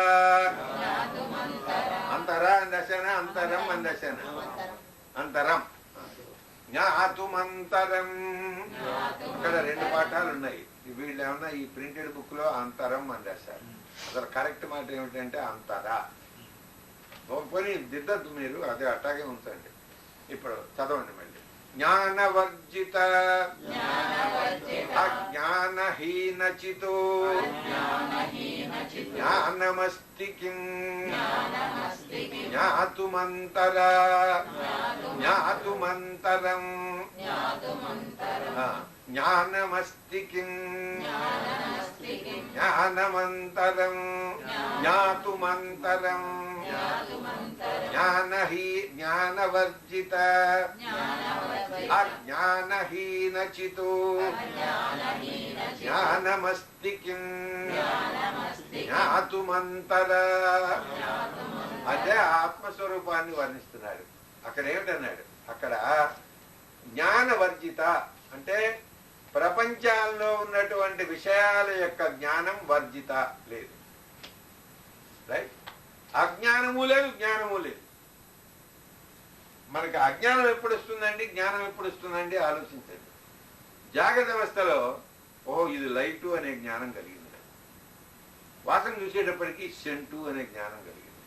అంతరా అందశన అంతరం అందశన అంతరం జ్ఞాతుమంతరం. ఇక్కడ రెండు పాఠాలు ఉన్నాయి. వీళ్ళు ఏమన్నా ఈ ప్రింటెడ్ బుక్ లో అంతరం అని రాశారు. అసలు కరెక్ట్ మాట ఏమిటంటే అంతరా. పోనీ దిద్దద్దు మీరు, అదే అట్టాగే ఉంచండి. ఇప్పుడు చదవండి మళ్ళీ. జ్ఞానవర్జిత అజ్ఞానహీనచితో జ్ఞానమస్తి కిం జ్ఞాతుమంతరా జ్ఞాతుమంతరం జ్ఞానమస్తి కిం జ్ఞానమంతరం జ్ఞాతుమంతరం జ్ఞానవర్జిత అజ్ఞానహీనచితో జ్ఞానమస్తి కిం జ్ఞాతుమంతరా. అదే ఆత్మస్వరూపాన్ని వర్ణిస్తున్నాడు. అక్కడ ఏమిటన్నాడు? అక్కడ జ్ఞానవర్జిత అంటే ప్రపంచాల్లో ఉన్నటువంటి విషయాల యొక్క జ్ఞానం వర్జిత లేదు. రైట్? అజ్ఞానము లేదు, జ్ఞానము లేదు. మనకి అజ్ఞానం ఎప్పుడు వస్తుందండి, జ్ఞానం ఎప్పుడు వస్తుందండి ఆలోచించండి. జాగ్రత్త అవస్థలో ఇది లైటు అనే జ్ఞానం కలిగింది, వాసన చూసేటప్పటికీ సెంటు అనే జ్ఞానం కలిగింది,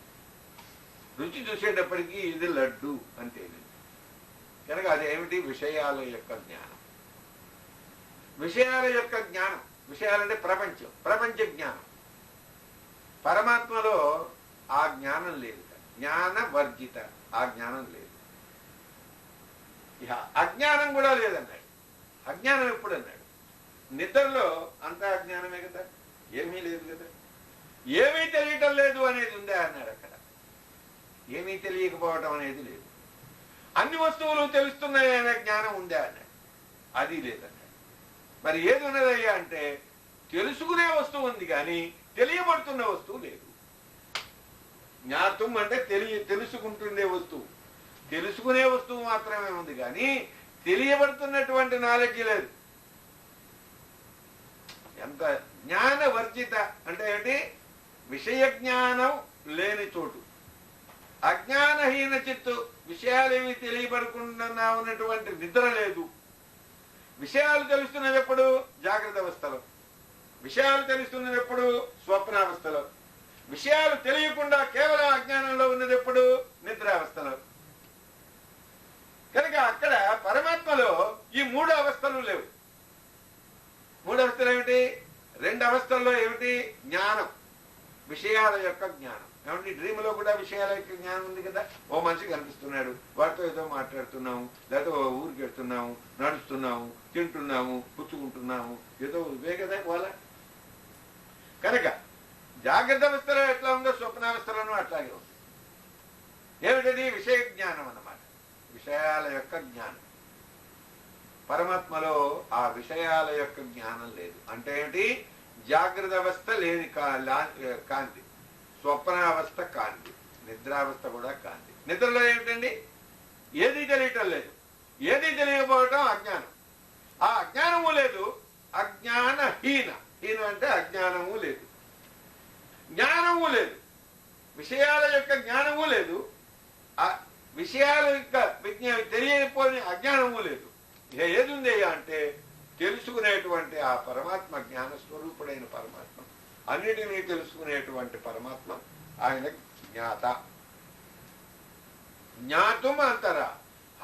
రుచి చూసేటప్పటికీ ఇది లడ్డు అని తేలింది. కనుక అదేమిటి? విషయాల యొక్క జ్ఞానం. విషయాల యొక్క జ్ఞానం, విషయాలంటే ప్రపంచం, ప్రపంచ జ్ఞానం. పరమాత్మలో ఆ జ్ఞానం లేదు. జ్ఞాన వర్జిత, ఆ జ్ఞానం లేదు. ఇక అజ్ఞానం కూడా లేదన్నాడు. అజ్ఞానం ఎప్పుడు అన్నాడు? నిద్రలో అంతా అజ్ఞానమే కదా, ఏమీ లేదు కదా. ఏమీ తెలియటం లేదు అనేది ఉందా అన్నాడు. అక్కడ ఏమీ తెలియకపోవటం అనేది లేదు. అన్ని వస్తువులు తెలుస్తున్నాయనే జ్ఞానం ఉందా అన్నాడు. అది లేదన్నాడు. మరి ఏది ఉన్నదయ్యా అంటే తెలుసుకునే వస్తువు ఉంది కానీ తెలియబడుతున్న వస్తువు లేదు. జ్ఞాతం అంటే తెలుసుకుంటుండే వస్తువు, తెలుసుకునే వస్తువు మాత్రమే ఉంది కానీ తెలియబడుతున్నటువంటి నాలెడ్జ్ లేదు. ఎంత జ్ఞానవర్జిత అంటే ఏంటి? విషయ జ్ఞానం లేని చోటు. అజ్ఞానహీన చిత్తు, విషయాలేమి తెలియబడకుండా ఉన్నటువంటి నిద్ర లేదు. విషయాలు తెలుస్తున్నది ఎప్పుడు? జాగ్రత్త అవస్థలో. విషయాలు తెలుస్తున్నది ఎప్పుడు? స్వప్నావస్థలో. విషయాలు తెలియకుండా కేవలం అజ్ఞానంలో ఉన్నది ఎప్పుడు? నిద్రావస్థలో. కనుక అక్కడ పరమాత్మలో ఈ మూడు అవస్థలు లేవు. మూడు అవస్థలు ఏమిటి? రెండు అవస్థల్లో ఏమిటి? జ్ఞానం, విషయాల యొక్క జ్ఞానం. ఏమంటే డ్రీమ్లో కూడా విషయాల యొక్క జ్ఞానం ఉంది కదా. ఓ మనిషి కనిపిస్తున్నాడు, వాడితో ఏదో మాట్లాడుతున్నాము, లేకపోతే ఓ ఊరికి వెళ్తున్నాము, నడుస్తున్నాము, తింటున్నాము, పుచ్చుకుంటున్నాము, ఏదో ఇవే కదా వాళ్ళ. కనుక జాగ్రత్త అవస్థలో ఎట్లా ఉందో స్వప్నావస్థలోనూ అట్లాగే ఉంది. ఏమిటది? విషయ జ్ఞానం అన్నమాట, విషయాల యొక్క జ్ఞానం. పరమాత్మలో ఆ విషయాల యొక్క జ్ఞానం లేదు. అంటే ఏంటి? జాగ్రత్త అవస్థ లేని కాంతి, స్వప్నావస్థ కాంతి, నిద్రావస్థ కూడా కాంతి. నిద్రలో ఏమిటండి? ఏది తెలియటం లేదు, ఏది తెలియకపోవటం అజ్ఞానం. ఆ అజ్ఞానము లేదు. అజ్ఞానహీన, హీన అంటే అజ్ఞానము లేదు, జ్ఞానము లేదు, విషయాల యొక్క జ్ఞానము లేదు, విషయాల యొక్క తెలియకపోయిన అజ్ఞానము లేదు. ఇక ఏది ఉందయ్యా అంటే తెలుసుకునేటువంటి ఆ పరమాత్మ, జ్ఞాన స్వరూపుడైన పరమాత్మ, అన్నిటినీ తెలుసుకునేటువంటి పరమాత్మ, ఆయన జ్ఞాత. జ్ఞాతం అంతరా,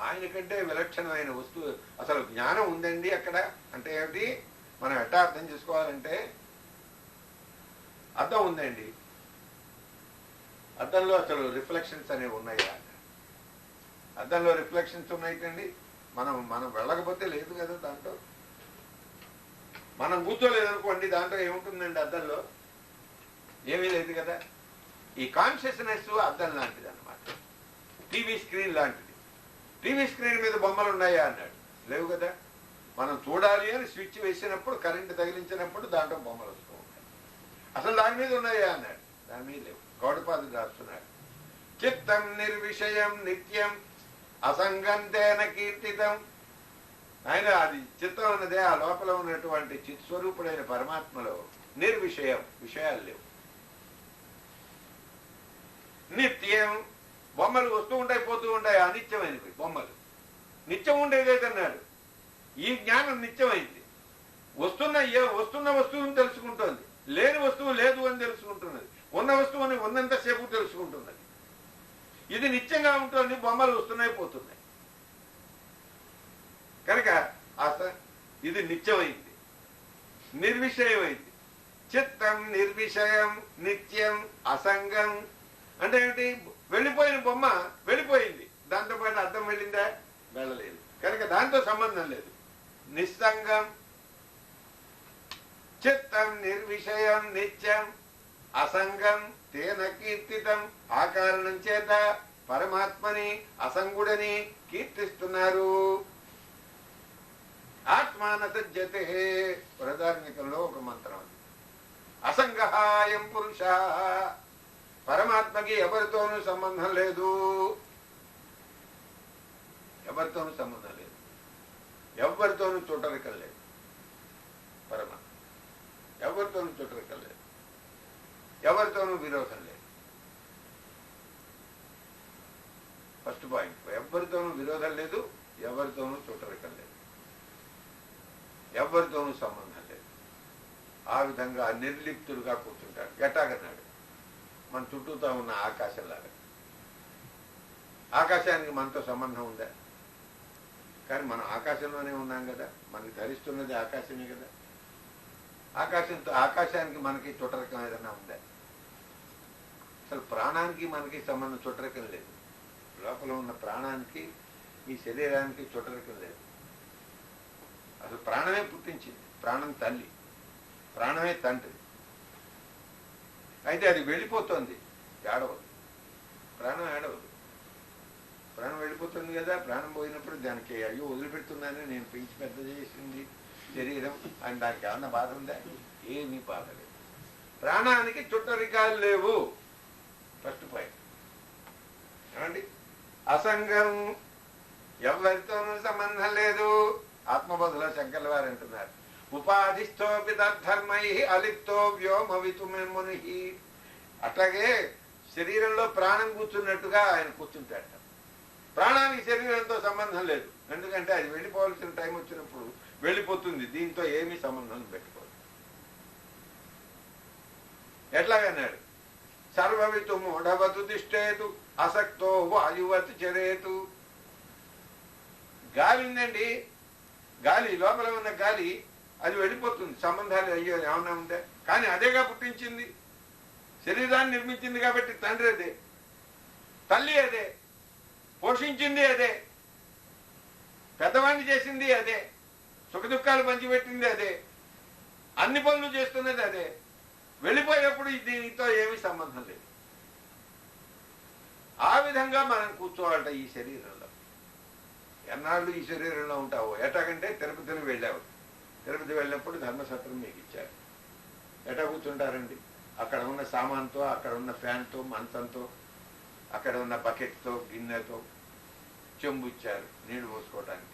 ఆయన కంటే విలక్షణమైన వస్తువు. అసలు జ్ఞానం ఉందండి అక్కడ అంటే ఏమిటి? మనం ఎట్లా అర్థం చేసుకోవాలంటే, అద్దం ఉందండి, అద్దంలో అసలు రిఫ్లెక్షన్స్ అనేవి ఉన్నాయా? అద్దంలో రిఫ్లెక్షన్స్ ఉన్నాయిటండి. మనం వెళ్ళకపోతే లేదు కదా దాంట్లో. మనం కూర్చోలేదనుకోండి, దాంట్లో ఏముంటుందండి అద్దంలో? ఏమీ లేదు కదా. ఈ కాన్షియస్నెస్ అద్దం లాంటిది అన్నమాట, టీవీ స్క్రీన్ లాంటిది. టీవీ స్క్రీన్ మీద బొమ్మలు ఉన్నాయా అన్నాడు, లేవు కదా. మనం చూడాలి అని స్విచ్ వేసినప్పుడు, కరెంటు తగిలించినప్పుడు దాంట్లో బొమ్మలు వస్తూ ఉంటాయి. అసలు దాని మీద ఉన్నాయా అన్నాడు, దాని మీద లేవు. గౌడపాదుడు రాస్తున్నాడు. చిత్తం నిర్విషయం నిత్యం అసంగంతేన కీర్తితం. ఆయన అది చిత్తం అన్నదే ఆ లోపల ఉన్నటువంటి చిత్స్వరూపుడైన పరమాత్మలో నిర్విషయం, విషయాలు లేవు. నిత్యం, బొమ్మలు వస్తూ ఉంటాయి పోతూ ఉంటాయి, అనిత్యమైనవి బొమ్మలు. నిత్యం ఉండేదేదన్నాడు. ఈ జ్ఞానం నిత్యమైంది. వస్తున్న వస్తువుని తెలుసుకుంటోంది, లేని వస్తువు లేదు అని తెలుసుకుంటున్నది, ఉన్న వస్తువుని ఉన్నంతసేపు తెలుసుకుంటున్నది. ఇది నిత్యంగా ఉంటుంది. బొమ్మలు వస్తున్నాయి పోతున్నాయి కనుక ఇది నిత్యమైంది, నిర్విషయమైంది. చిత్తం నిర్విషయం నిత్యం అసంగం అంటే ఏమిటి? వెళ్ళిపోయిన బొమ్మ వెళ్ళిపోయింది, దాంతోపాటు అర్థం వెళ్ళిందా? వెళ్ళలేదు. కనుక దాంతో సంబంధం లేదు. నిస్సంగం, చిత్తం నిర్విషయం నిత్యం అసంగం తేన కీర్తితం. ఆ కారణం చేత పరమాత్మని అసంగుడని కీర్తిస్తున్నారు. ఆత్మానతజ్యతే బృహదారణ్యకంలో ఒక మంత్రం అది. అసంగహాయం పురుష, పరమాత్మకి ఎవరితోనూ సంబంధం లేదు, ఎవరితోనూ సంబంధం లేదు, ఎవరితోనూ చుట్టరికం లేదు. పరమాత్మ ఎవరితోనూ చుట్టరికం లేదు, ఎవరితోనూ విరోధం లేదు. ఫస్ట్ పాయింట్, ఎవరితోనూ విరోధం లేదు, ఎవరితోనూ చుట్టరికం లేదు, ఎవరితోనూ సంబంధం లేదు. ఆ విధంగా నిర్లిప్తుడుగా కూర్చుంటాడు. ఎట్టాగన్నాడు? మన చుట్టూతో ఉన్న ఆకాశంలాగా. ఆకాశానికి మనతో సంబంధం ఉందా? కానీ మనం ఆకాశంలోనే ఉన్నాం కదా, మనకి ధరిస్తున్నది ఆకాశమే కదా. ఆకాశానికి మనకి చుట్టరకం ఏదైనా ఉందా? అసలు ప్రాణానికి మనకి సంబంధం చుట్టరకం లేదు. లోపల ఉన్న ప్రాణానికి ఈ శరీరానికి చుట్టరకం లేదు. అసలు ప్రాణమే పుట్టించింది, ప్రాణం తల్లి, ప్రాణమే తండ్రి. అయితే అది వెళ్ళిపోతుంది, ఏడవదు. ప్రాణం ఏడవదు, ప్రాణం వెళ్ళిపోతుంది కదా. ప్రాణం పోయినప్పుడు దానికి అయ్యో వదిలిపెడుతున్నాను, నేను పెంచి పెద్ద చేసింది శరీరం అని దానికి ఏమన్నా బాధ ఉందా? ఏమీ బాధ లేదు. ప్రాణానికి చుట్టరికాలు లేవు. ఫస్ట్ పాయింట్ ఏమండి? అసంగం, ఎవరితోనూ సంబంధం లేదు. ఆత్మబోధలో శంకర్ల వారు అంటున్నారు, ఉపాధిస్థోపి తద్ధర్మై అలిప్తో వ్యోమవితుముని. అట్లాగే శరీరంలో ప్రాణం కూర్చున్నట్టుగా ఆయన కూర్చుంటాడు. ప్రాణానికి శరీరంతో సంబంధం లేదు, ఎందుకంటే అది వెళ్ళిపోవాల్సిన టైం వచ్చినప్పుడు వెళ్ళిపోతుంది. దీంతో ఏమీ సంబంధం పెట్టుకోదు. ఎట్లాగన్నాడు? సర్వవితు మూఢవతు తిష్టేతు అసక్తో వాయువతు చరేతు. గాలి ఉందండి, గాలి లోపల ఉన్న గాలి అది వెళ్ళిపోతుంది, సంబంధాలు అయ్యో ఏమన్నా ఉంటే. కానీ అదేగా పుట్టించింది, శరీరాన్ని నిర్మించింది కాబట్టి తండ్రి అదే, తల్లి అదే, పోషించింది అదే, పెద్దవాణ్ణి చేసింది అదే, సుఖదుఖాలు పంచిపెట్టింది అదే, అన్ని పనులు చేస్తున్నది అదే. వెళ్ళిపోయేప్పుడు దీనితో ఏమీ సంబంధం లేదు. ఆ విధంగా మనం కూర్చోవాలట ఈ శరీరంలో. ఎన్నాళ్ళు ఈ శరీరంలో ఉంటావు? ఎటాగంటే తిరుపతిని వెళ్ళావు, తిరుపతి వెళ్ళినప్పుడు ధర్మసత్రం మీకు ఇచ్చారు. ఎటా కూర్చుంటారండి? అక్కడ ఉన్న సామాన్తో, అక్కడ ఉన్న ఫ్యాన్తో, మంచంతో, అక్కడ ఉన్న బకెట్తో, గిన్నెతో, చెంబు ఇచ్చారు నీళ్లు పోసుకోవటానికి.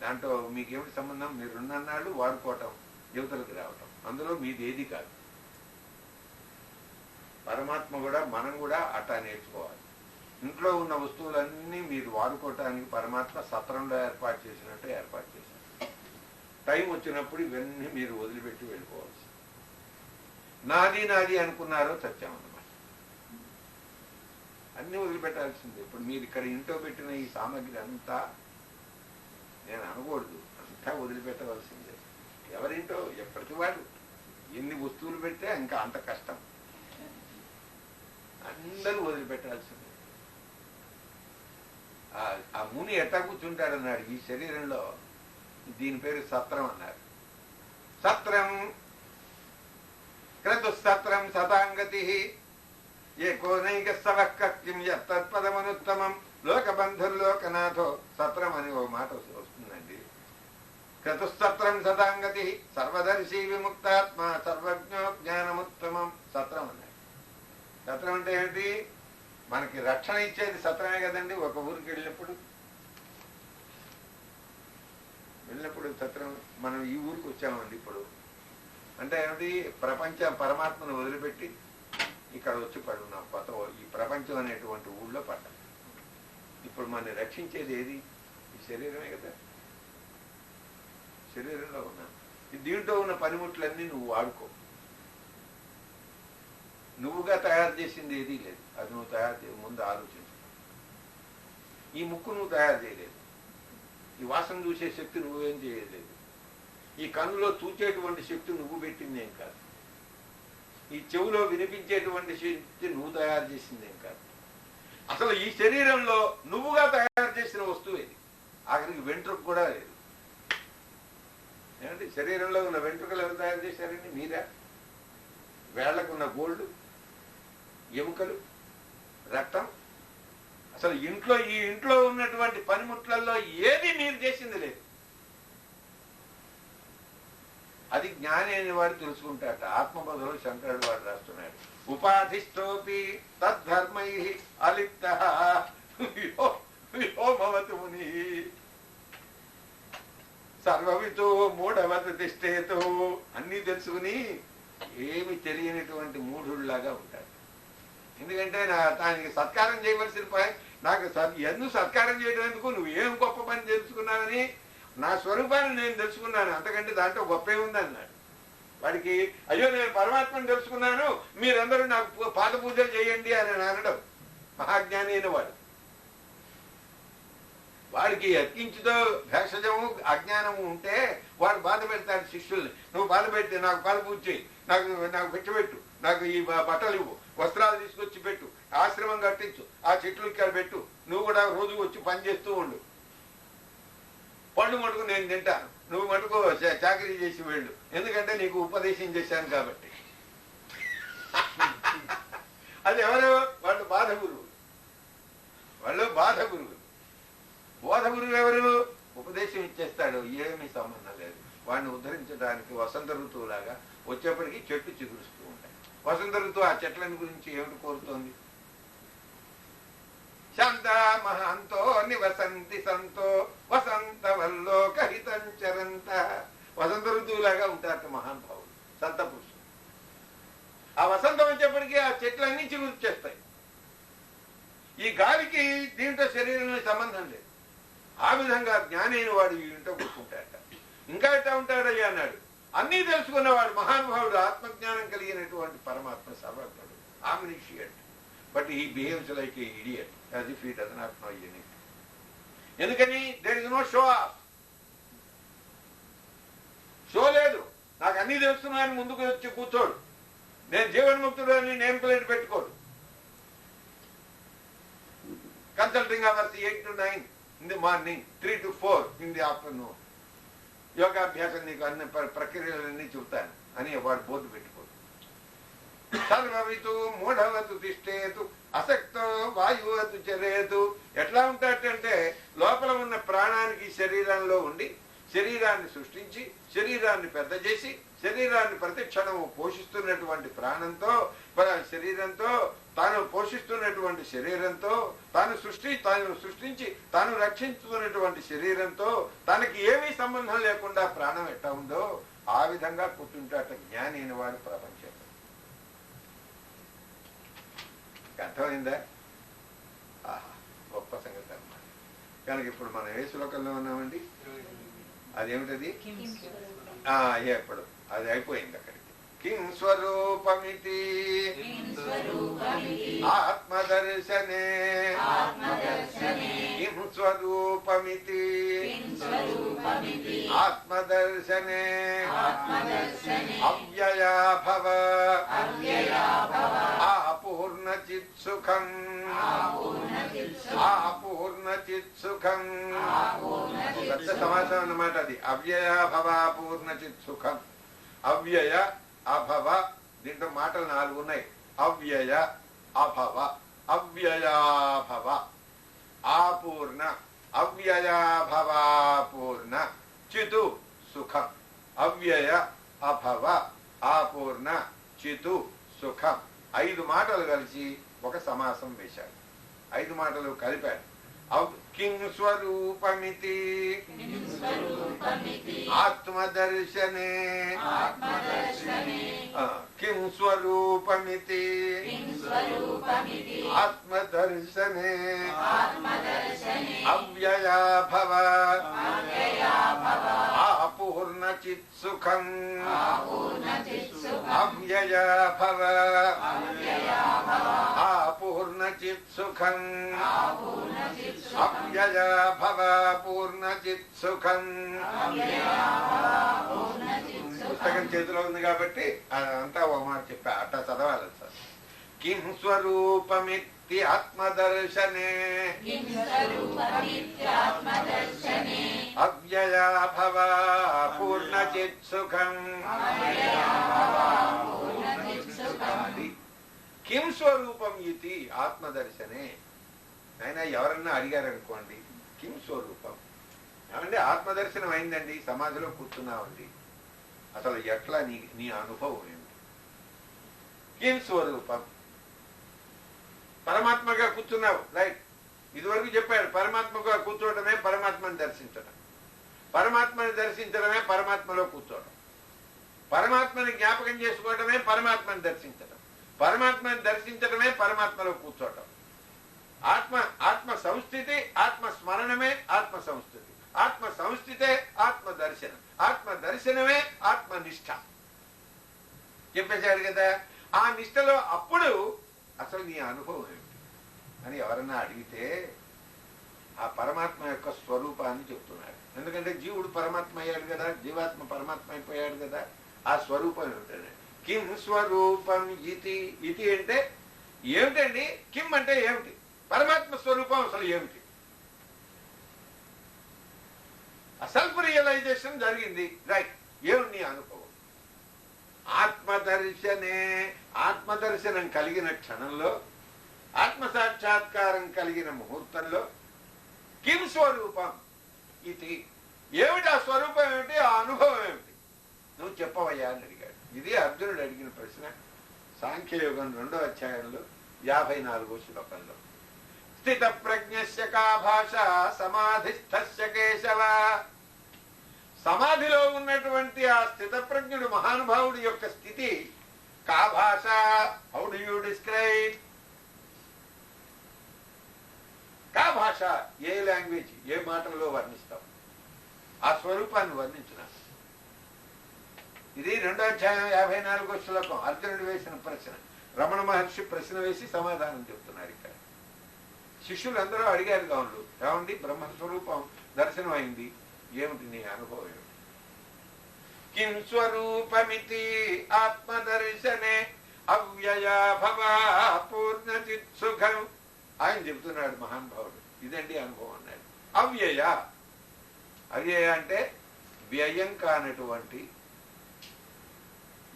దాంట్లో మీకేమిటి సంబంధం? మీరున్నన్నాళ్ళు వాడుకోవటం, యువతలకు రావటం, అందులో మీది ఏది కాదు. పరమాత్మ కూడా, మనం కూడా అట్టా నేర్చుకోవాలి. ఇంట్లో ఉన్న వస్తువులన్నీ మీరు వాడుకోవటానికి పరమాత్మ సత్రంలో ఏర్పాటు చేసినట్టు ఏర్పాటు చేశారు. టైం వచ్చినప్పుడు ఇవన్నీ మీరు వదిలిపెట్టి వెళ్ళిపోవాల్సి. నాది నాది అనుకున్నారో చచ్చామన్నమాట. అన్నీ వదిలిపెట్టాల్సిందే. ఇప్పుడు మీరు ఇక్కడ ఇంట్లో పెట్టిన ఈ సామాగ్రి అంతా నేను అనకూడదు, అంతా వదిలిపెట్టవలసిందే. ఎవరింటో ప్రతివాడు ఎన్ని వస్తువులు పెడితే ఇంకా అంత కష్టం. అందరూ వదిలిపెట్టాల్సిందే. ఆ ముని ఎట్టా కూర్చుంటాడన్నాడు ఈ శరీరంలో. దీని పేరు సత్రం అన్నారు. సత్రం క్రతుసత్రం సతాంగతి ఏకోనైక సవక్కిం యత్తత్పదమనుత్తమం లోకబంధుర్లోకనాథో. సత్రం అని ఓ మాట వస్తుందండి. క్రతుసత్రం సతాంగతి సర్వదర్శి విముక్తాత్మ సర్వజ్ఞో జ్ఞానముత్తమం. సత్రం అన్నారు. సత్రం అంటే మనకి రక్షణ ఇచ్చేది సత్రమే కదండి. ఒక ఊరికి వెళ్ళినప్పుడు సత్రం, మనం ఈ ఊరికి వచ్చామండి ఇప్పుడు అంటే ఏమిటి, పరమాత్మను వదిలిపెట్టి ఇక్కడ వచ్చి పడున్నాం. కొత్త ఈ ప్రపంచం అనేటువంటి ఊళ్ళో పడ్డాం. ఇప్పుడు మనని రక్షించేది ఏది? ఈ శరీరమే కదా. శరీరంలో ఉన్నాం. దీంట్లో ఉన్న పనిముట్లన్నీ నువ్వు వాడుకో. నువ్వుగా తయారు చేసింది ఏదీ లేదు. అది నువ్వు తయారు ముందు ఆలోచించు. ఈ ముక్కు నువ్వు తయారు చేయలేదు. ఈ వాసన చూసే శక్తి నువ్వేం చేయలేదు. ఈ కన్నులో చూచేటువంటి శక్తి నువ్వు పెట్టిందేం కాదు. ఈ చెవులో వినిపించేటువంటి శక్తి నువ్వు తయారు చేసిందేం కాదు. అసలు ఈ శరీరంలో నువ్వుగా తయారు చేసిన వస్తువు ఇది. ఆఖరికి వెంట్రుక కూడా లేదు. ఏమంటే శరీరంలో ఉన్న వెంట్రుకలు ఎవరు తయారు చేశారండి? మీరా? వేళ్లకున్న గోల్డ్, ఎముకలు, రక్తం, అసలు ఈ ఇంట్లో ఉన్నటువంటి పనిముట్లలో ఏది మీరు చేసింది లేదు. అది జ్ఞాని అని వాడు తెలుసుకుంటాట. ఆత్మబోధలో శంకరుడు వాడు రాస్తున్నాడు, ఉపాధిష్టోపి తద్ధర్మై అలిప్త వ్యోమవతు ముని సర్వవితో మూఢవతు తిష్టేతో. అన్నీ తెలుసుకుని ఏమి తెలియనటువంటి మూఢుల్లాగా ఉంటాడు. ఎందుకంటే దానికి సత్కారం చేయవలసిన పని నాకు ఎందుకు సత్కారం చేయడం ఎందుకు? నువ్వు ఏం గొప్ప పని తెలుసుకున్నావని నా స్వరూపాన్ని నేను తెలుసుకున్నాను, అంతకంటే దాంట్లో గొప్పే ఉంది అన్నాడు. వాడికి అయ్యో నేను పరమాత్మను తెలుసుకున్నాను, మీరందరూ నాకు పాద పూజలు చేయండి అని అనడం మహాజ్ఞాని అయిన వాడు. వాడికి ఎక్కించుతో భేషజము అజ్ఞానము ఉంటే వాడు బాధ పెడతాడు శిష్యుల్ని. నువ్వు బాధ పెడితే నాకు పాద పూజ చేయి, నాకు పెట్టు, నాకు ఈ బట్టలు ఇవ్వు, వస్త్రాలు తీసుకొచ్చి పెట్టు, ఆశ్రమం కట్టించు, ఆ చెట్లు ఇక్కడ పెట్టు, నువ్వు కూడా రోజు వచ్చి పని చేస్తూ ఉండు, పండు మటుకు నేను తింటాను, నువ్వు మటుకు చాకరీ చేసి వెళ్ళు, ఎందుకంటే నీకు ఉపదేశం చేశాను కాబట్టి. అది ఎవరు? వాళ్ళు బాధ గురువు. బోధ గురువు ఎవరు? ఉపదేశం ఇచ్చేస్తాడు, ఏమీ సంబంధం లేదు. వాడిని ఉద్ధరించడానికి వసంత ఋతువులాగా వచ్చేప్పటికీ చెట్టు చిగురుస్తూ ఉంటాయి. వసంత ఋతువు ఆ చెట్లని గురించి ఏమిటి కోరుతోంది? శాంత మహాంతో నివసంతి సంతో వసంత వల్లోకహితం చరంత. వసంత ఋతువులాగా ఉంటారట మహానుభావులు, సంత పురుషులు. ఆ వసంతం వచ్చేప్పటికీ ఆ చెట్లన్నీ చిగురుచేస్తాయి. ఈ గాలికి దీంట్లో శరీరంలో సంబంధం లేదు. ఆ విధంగా జ్ఞాని అయిన వాడు ఈ ఇంట్లో కూర్చుంటాడట. ఇంకా ఎట్లా ఉంటాడయ్యా అన్నాడు. అన్నీ తెలుసుకున్నవాడు మహానుభావుడు, ఆత్మజ్ఞానం కలిగినటువంటి పరమాత్మ సర్వజ్ఞుడు, omniscient. But he behaves like A idiot as if he does not know anything. ఎందుకని? there is no show off. Show లేదు. నాకు అన్నీ తెలుస్తున్నాయని ముందుకు వచ్చి కూర్చోడు. నేను జీవన్ముక్తుడు అని నేమ్ ప్లేట్ పెట్టుకోడు. Consulting hours 8 to 9 in the morning, 3 to 4 in the afternoon. యోగాభ్యాసం నీకు అన్ని ప్రక్రియలన్నీ చెబుతాను అని వాడు బోర్డు పెట్టుకోడు. సర్వవితు మూఢవతు తిష్టేతు అసక్తో వాయువతు చరేతు. ఎట్లా ఉంటాడంటే లోపల ఉన్న ప్రాణానికి శరీరంలో ఉండి శరీరాన్ని సృష్టించి శరీరాన్ని పెద్ద చేసి శరీరాన్ని ప్రతిక్షణము పోషిస్తున్నటువంటి ప్రాణంతో శరీరంతో తాను పోషిస్తున్నటువంటి శరీరంతో తాను సృష్టించి తాను రక్షించుతున్నటువంటి శరీరంతో తనకి ఏమీ సంబంధం లేకుండా ప్రాణం ఎట్లా ఉందో ఆ విధంగా కూర్చుంటాట జ్ఞాని అయిన వాడు ప్రపంచం. అర్థమైందా? ఆహా, గొప్ప సంగతి అన్నమాట. కనుక ఇప్పుడు మనం ఏ శ్లోకంలో ఉన్నామండి? అదేమిటది? ఇప్పుడు అది అయిపోయింది అక్కడికి. కిం స్వరూపమితి ఆత్మదర్శనే కిం స్వరూపమితి ఆత్మదర్శనే అవ్యయా భవ ఆపూర్ణచిత్సుఖం ఆపూర్ణచిత్సుఖం. పెద్ద సమాసం అన్నమాట అది. అవ్యయా భవ పూర్ణచిత్సుఖం. అవ్యయ అభవ, దీంట్లో మాటలు 4 ఉన్నాయి. అవ్యయ అభవ, అవ్యయాభవ, ఆపూర్ణ, అవ్యయాభవాపూర్ణ, చితు సుఖం. అవ్యయ అభవ ఆపూర్ణ చితు సుఖం. 5 మాటలు కలిసి ఒక సమాసం వేశాడు. 5 మాటలు కలిపారు. కిం స్వరూపమితి ఆత్మదర్శనే కిం స్వరూపమితి ఆత్మదర్శనే అవ్యయా భవ ఆపూర్ణచిత్ సుఖం అవ్యయా భవ ఆపూర్ణచిత్ సుఖం అవ్యయా భవ పూర్ణచిత్ సుఖం. పుస్తకం చేతిలో ఉంది కాబట్టి అదంతా ఒక మాట చెప్పా, అట్లా చదవాలి సార్. కిం స్వరూపమితి ఆత్మదర్శనే అవ్యయా భవ పూర్ణచిత్ సుఖం. కిం స్వరూపం ఇది ఆత్మదర్శనే. అయినా ఎవరన్నా అడిగారనుకోండి కిం స్వరూపం ఏమంటే ఆత్మదర్శనం అయిందండి, సమాధిలో కూర్చున్నామండి, అసలు ఎట్లా నీ అనుభవం ఏంటి? కిం స్వరూపం, పరమాత్మగా కూర్చున్నావు, రైట్. ఇదివరకు చెప్పాడు పరమాత్మగా కూర్చోవడమే పరమాత్మని దర్శించడం, పరమాత్మని దర్శించడమే పరమాత్మలో కూర్చోవడం, పరమాత్మని జ్ఞాపకం చేసుకోవడమే పరమాత్మని దర్శించడం, పరమాత్మని దర్శించడమే పరమాత్మలో కూర్చోవడం. ఆత్మ సంస్థితి, ఆత్మ స్మరణమే ఆత్మ సంస్థితి, ఆత్మ సంస్థితే ఆత్మ దర్శనం, ఆత్మ దర్శనమే ఆత్మనిష్ట. చెప్పేశాడు కదా. ఆ నిష్టలో అప్పుడు అసలు నీ అనుభవం ఏమిటి అని ఎవరన్నా అడిగితే ఆ పరమాత్మ యొక్క స్వరూపాన్ని చెప్తున్నాడు. ఎందుకంటే జీవుడు పరమాత్మ అయ్యాడు కదా, జీవాత్మ పరమాత్మ అయిపోయాడు కదా. ఆ స్వరూపం ఏమిటండి? కిం స్వరూపం ఇతి. ఇతి అంటే ఏమిటండి? కిం అంటే ఏమిటి? పరమాత్మ స్వరూపం అసలు ఏమిటి? సెల్ఫ్ రియలైజేషన్ జరిగింది, రైట్. ఏమిటి నీ అనుభవం? ఆత్మదర్శనే. ఆత్మదర్శనం కలిగిన క్షణంలో, ఆత్మ సాక్షాత్కారం కలిగిన ముహూర్తంలో కిం స్వరూపం ఇది. ఏమిటి ఆ స్వరూపం? ఏమిటి ఆ అనుభవం? ఏమిటి నువ్వు చెప్పవయ్యా అని అడిగాడు. ఇది అర్జునుడు అడిగిన ప్రశ్న. సాంఖ్యయోగం 2వ అధ్యాయంలో 54వ శ్లోకంలో. స్థిత ప్రజ్ఞస్య కా భాష సమాధిస్థస్య కేశవ. సమాధిలో ఉన్నటువంటి ఆ స్థిత ప్రజ్ఞుడు మహానుభావుడి యొక్క స్థితి కా భాష. How do you describe? కా భాష, ఏ లాంగ్వేజ్, ఏ మాటల్లో వర్ణిస్తాం? ఆ స్వరూపాన్ని వర్ణించిన. ఇది 2వ అధ్యాయం 54వ శ్లోకం. అర్జునుడు వేసిన ప్రశ్న. రమణ మహర్షి ప్రశ్న వేసి సమాధానం చెప్తున్నారు. ఇక్కడ శిష్యులందరూ అడిగారు కావులు, ఏమండి బ్రహ్మస్వరూపం దర్శనం అయింది, ఏమిటి నీ అనుభవం? ఏమిటి? కిం స్వరూపమితి ఆత్మదర్శనే అవ్యయా భవ పూర్ణచిత్ సుఖం. ఆయన చెప్తున్నాడు మహానుభావుడు, ఇదండి అనుభవం అన్నాడు. అవ్యయ. అవ్యయ అంటే వ్యయం కానటువంటి,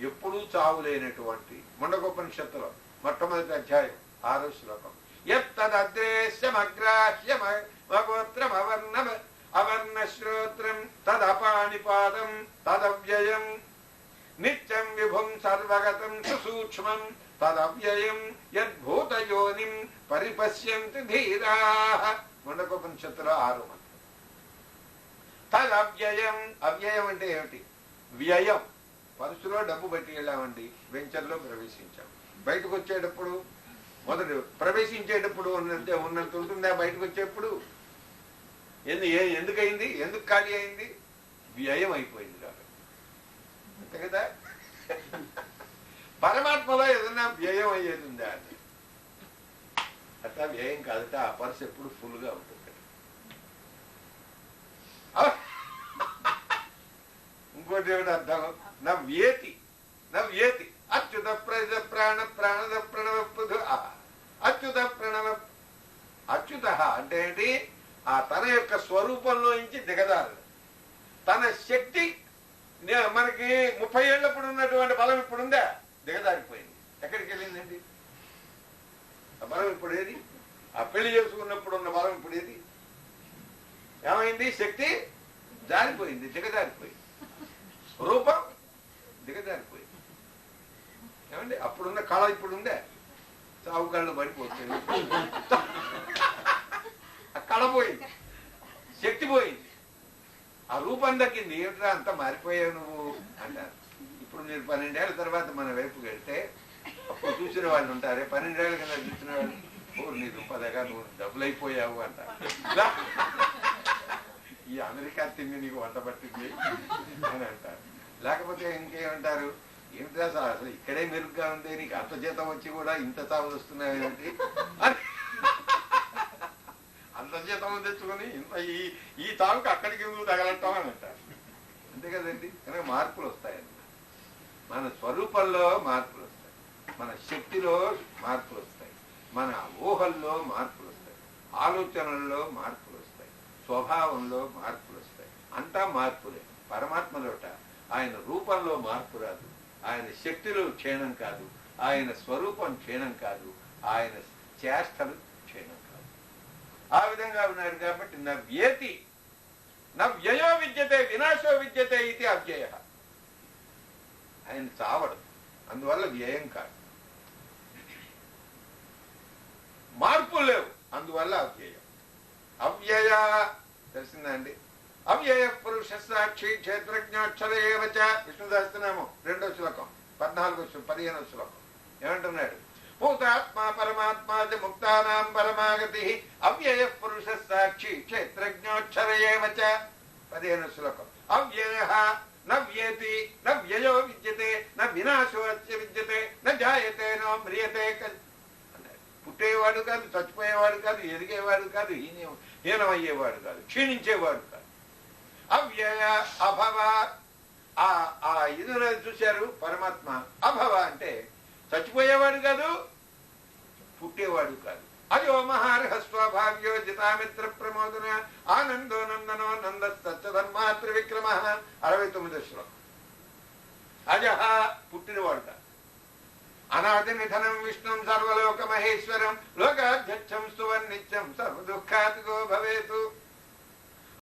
ఎప్పుడూ చావులేనటువంటి. ముండకోపనిషత్తులో మొట్టమొదటి అధ్యాయం 6వ శ్లోకం. యత్తదద్రేశ్యమగ్రాహ్యమగోత్రం అవర్ణశ్రోత్రం తదపాణిపాదం తదవ్యయం నిత్యం విభుం సర్వగతం సుసూక్ష్మం తదవ్యయం యద్భూతయోనిం పరిపశ్యంతి ధీరాః. ముండకోపనిషత్తులో 6వ మంత్రం. తదవ్యయం. అవ్యయం అంటే ఏమిటి? వ్యయం. పరుసులో డబ్బు బట్టి వెళ్ళామండి, వెంచర్లో ప్రవేశించాం. బయటకు వచ్చేటప్పుడు మొదటి ప్రవేశించేటప్పుడు ఉన్నంత ఉంటుందా? బయటకు వచ్చేప్పుడు ఎందుకయింది? ఎందుకు ఖాళీ అయింది? వ్యయం అయిపోయింది కాబట్టి. అంతే కదా. పరమాత్మలో ఏదన్నా వ్యయం అయ్యేది ఉందా అని? అట్లా వ్యయం కాదట. ఆ పర్సు ఎప్పుడు ఫుల్గా ఉంటుంది. ఇంకోటి ఏమిటి అర్థం? నవ్యేతి. నవ్యేతి అచ్యుత ప్రాణ ప్రాణద ప్రణవ పృథు అచ్యుత ప్రణవ. అచ్యుత అంటే ఏంటి? ఆ తన యొక్క స్వరూపంలో నుంచి దిగదారు. తన శక్తి మనకి 30 ఏళ్ళప్పుడు ఉన్నటువంటి బలం ఇప్పుడుందా? దిగదారిపోయింది. ఎక్కడికి వెళ్ళిందండి ఆ బలం? ఇప్పుడు ఏది? ఆ పెళ్లి చేసుకున్నప్పుడు ఉన్న బలం ఇప్పుడు ఏది? ఏమైంది? శక్తి జారిపోయింది, దిగజారిపోయింది. రూపం దిగజారిపోయింది. ఏమండి? అప్పుడున్న కళ ఇప్పుడు ఉందే? చావు కళ్ళు పడిపోతుంది. పోయింది, శక్తి పోయింది, ఆ రూపం దక్కింది. ఏమిట్రా అంతా మారిపోయావు నువ్వు అంటారు. ఇప్పుడు మీరు 12 ఏళ్ల తర్వాత మన వైపుకి వెళ్తే అప్పుడు చూసిన వాళ్ళు ఉంటారే, 12 ఏళ్ళ కింద చూసిన వాళ్ళు, ఓ నీ రూపదగా నువ్వు డబ్బులు అయిపోయావు అంటారు. ఈ అమెరికా తిండి నీకు వంట పట్టింది అని అంటారు. లేకపోతే ఇంకేమంటారు, ఏమిటా అసలు ఇక్కడే మెరుగ్గా ఉంది, నీకు అంత జీతం వచ్చి కూడా ఇంత చావులు వస్తున్నాయి ఏమిటి అని, అంత జీతం తెచ్చుకొని ఇంత ఈ తావుకి అక్కడికి ఎందుకు తగలటం అని అంటారు. అంతే కదండి. కనుక మార్పులు వస్తాయండి. మన స్వరూపంలో మార్పులు వస్తాయి, మన శక్తిలో మార్పులు వస్తాయి, మన ఊహల్లో మార్పులు వస్తాయి, ఆలోచనల్లో మార్పులు వస్తాయి, స్వభావంలో మార్పులు వస్తాయి. అంతా మార్పులే. పరమాత్మలోట ఆయన రూపంలో మార్పు రాదు, ఆయన శక్తిలో క్షీణం కాదు, ఆయన స్వరూపం క్షీణం కాదు, ఆయన చేష్టలు క్షీణం కాదు. ఆ విధంగా ఉన్నాడు కాబట్టి నవ్యేతి నవ్యయో విద్యతే వినాశో విద్యతే ఇది అవ్యయ. ఆయన చావడు, అందువల్ల వ్యయం కాదు. మార్పులు లేవు, అందువల్ల అవ్యయం. అవ్యయ తెలిసిందా అండి? అవ్యయ పురుష సాక్షి క్షేత్రజ్ఞాక్షర ఏవచ. విష్ణు సహస్రనామం 2వ శ్లోకం 15వ శ్లోకం ఏమంటున్నాడు? భూతాత్మ పరమాత్మాది ముక్తానాం పరమాగతి అవ్యయ పురుష సాక్షి క్షేత్రజ్ఞాక్షర ఏవచ. 15వ శ్లోకం. అవ్యయ నవ్యేతి నవ్యయో విద్యతే న వినాశో అస్య విద్యతే న జాయతే నో మ్రియతే. పుట్టేవాడు కాదు, చచ్చిపోయేవాడు కాదు, ఎదిగేవాడు కాదు, హీనమయ్యేవాడు కాదు, క్షీణించేవాడు కాదు. అవ్యయ అభవ. ఆ ఇది చూశారు పరమాత్మ. అభవ అంటే చచ్చిపోయేవాడు కాదు, పుట్టేవాడు కాదు. అజో మహార్హ స్వభావ్యో జితామిత్ర ప్రమోదన ఆనందో నందనో నంద సత్యధర్మాత్ర విక్రమ. 69వ శ్లోకం. అజహ పుట్టినవాడు కాదు. అనాది నిధనం విష్ణుం సర్వలోక మహేశ్వరం లోకాధ్యక్షం స్తువన్నిత్యం సర్వ దుఃఖాతిగో భవేతు.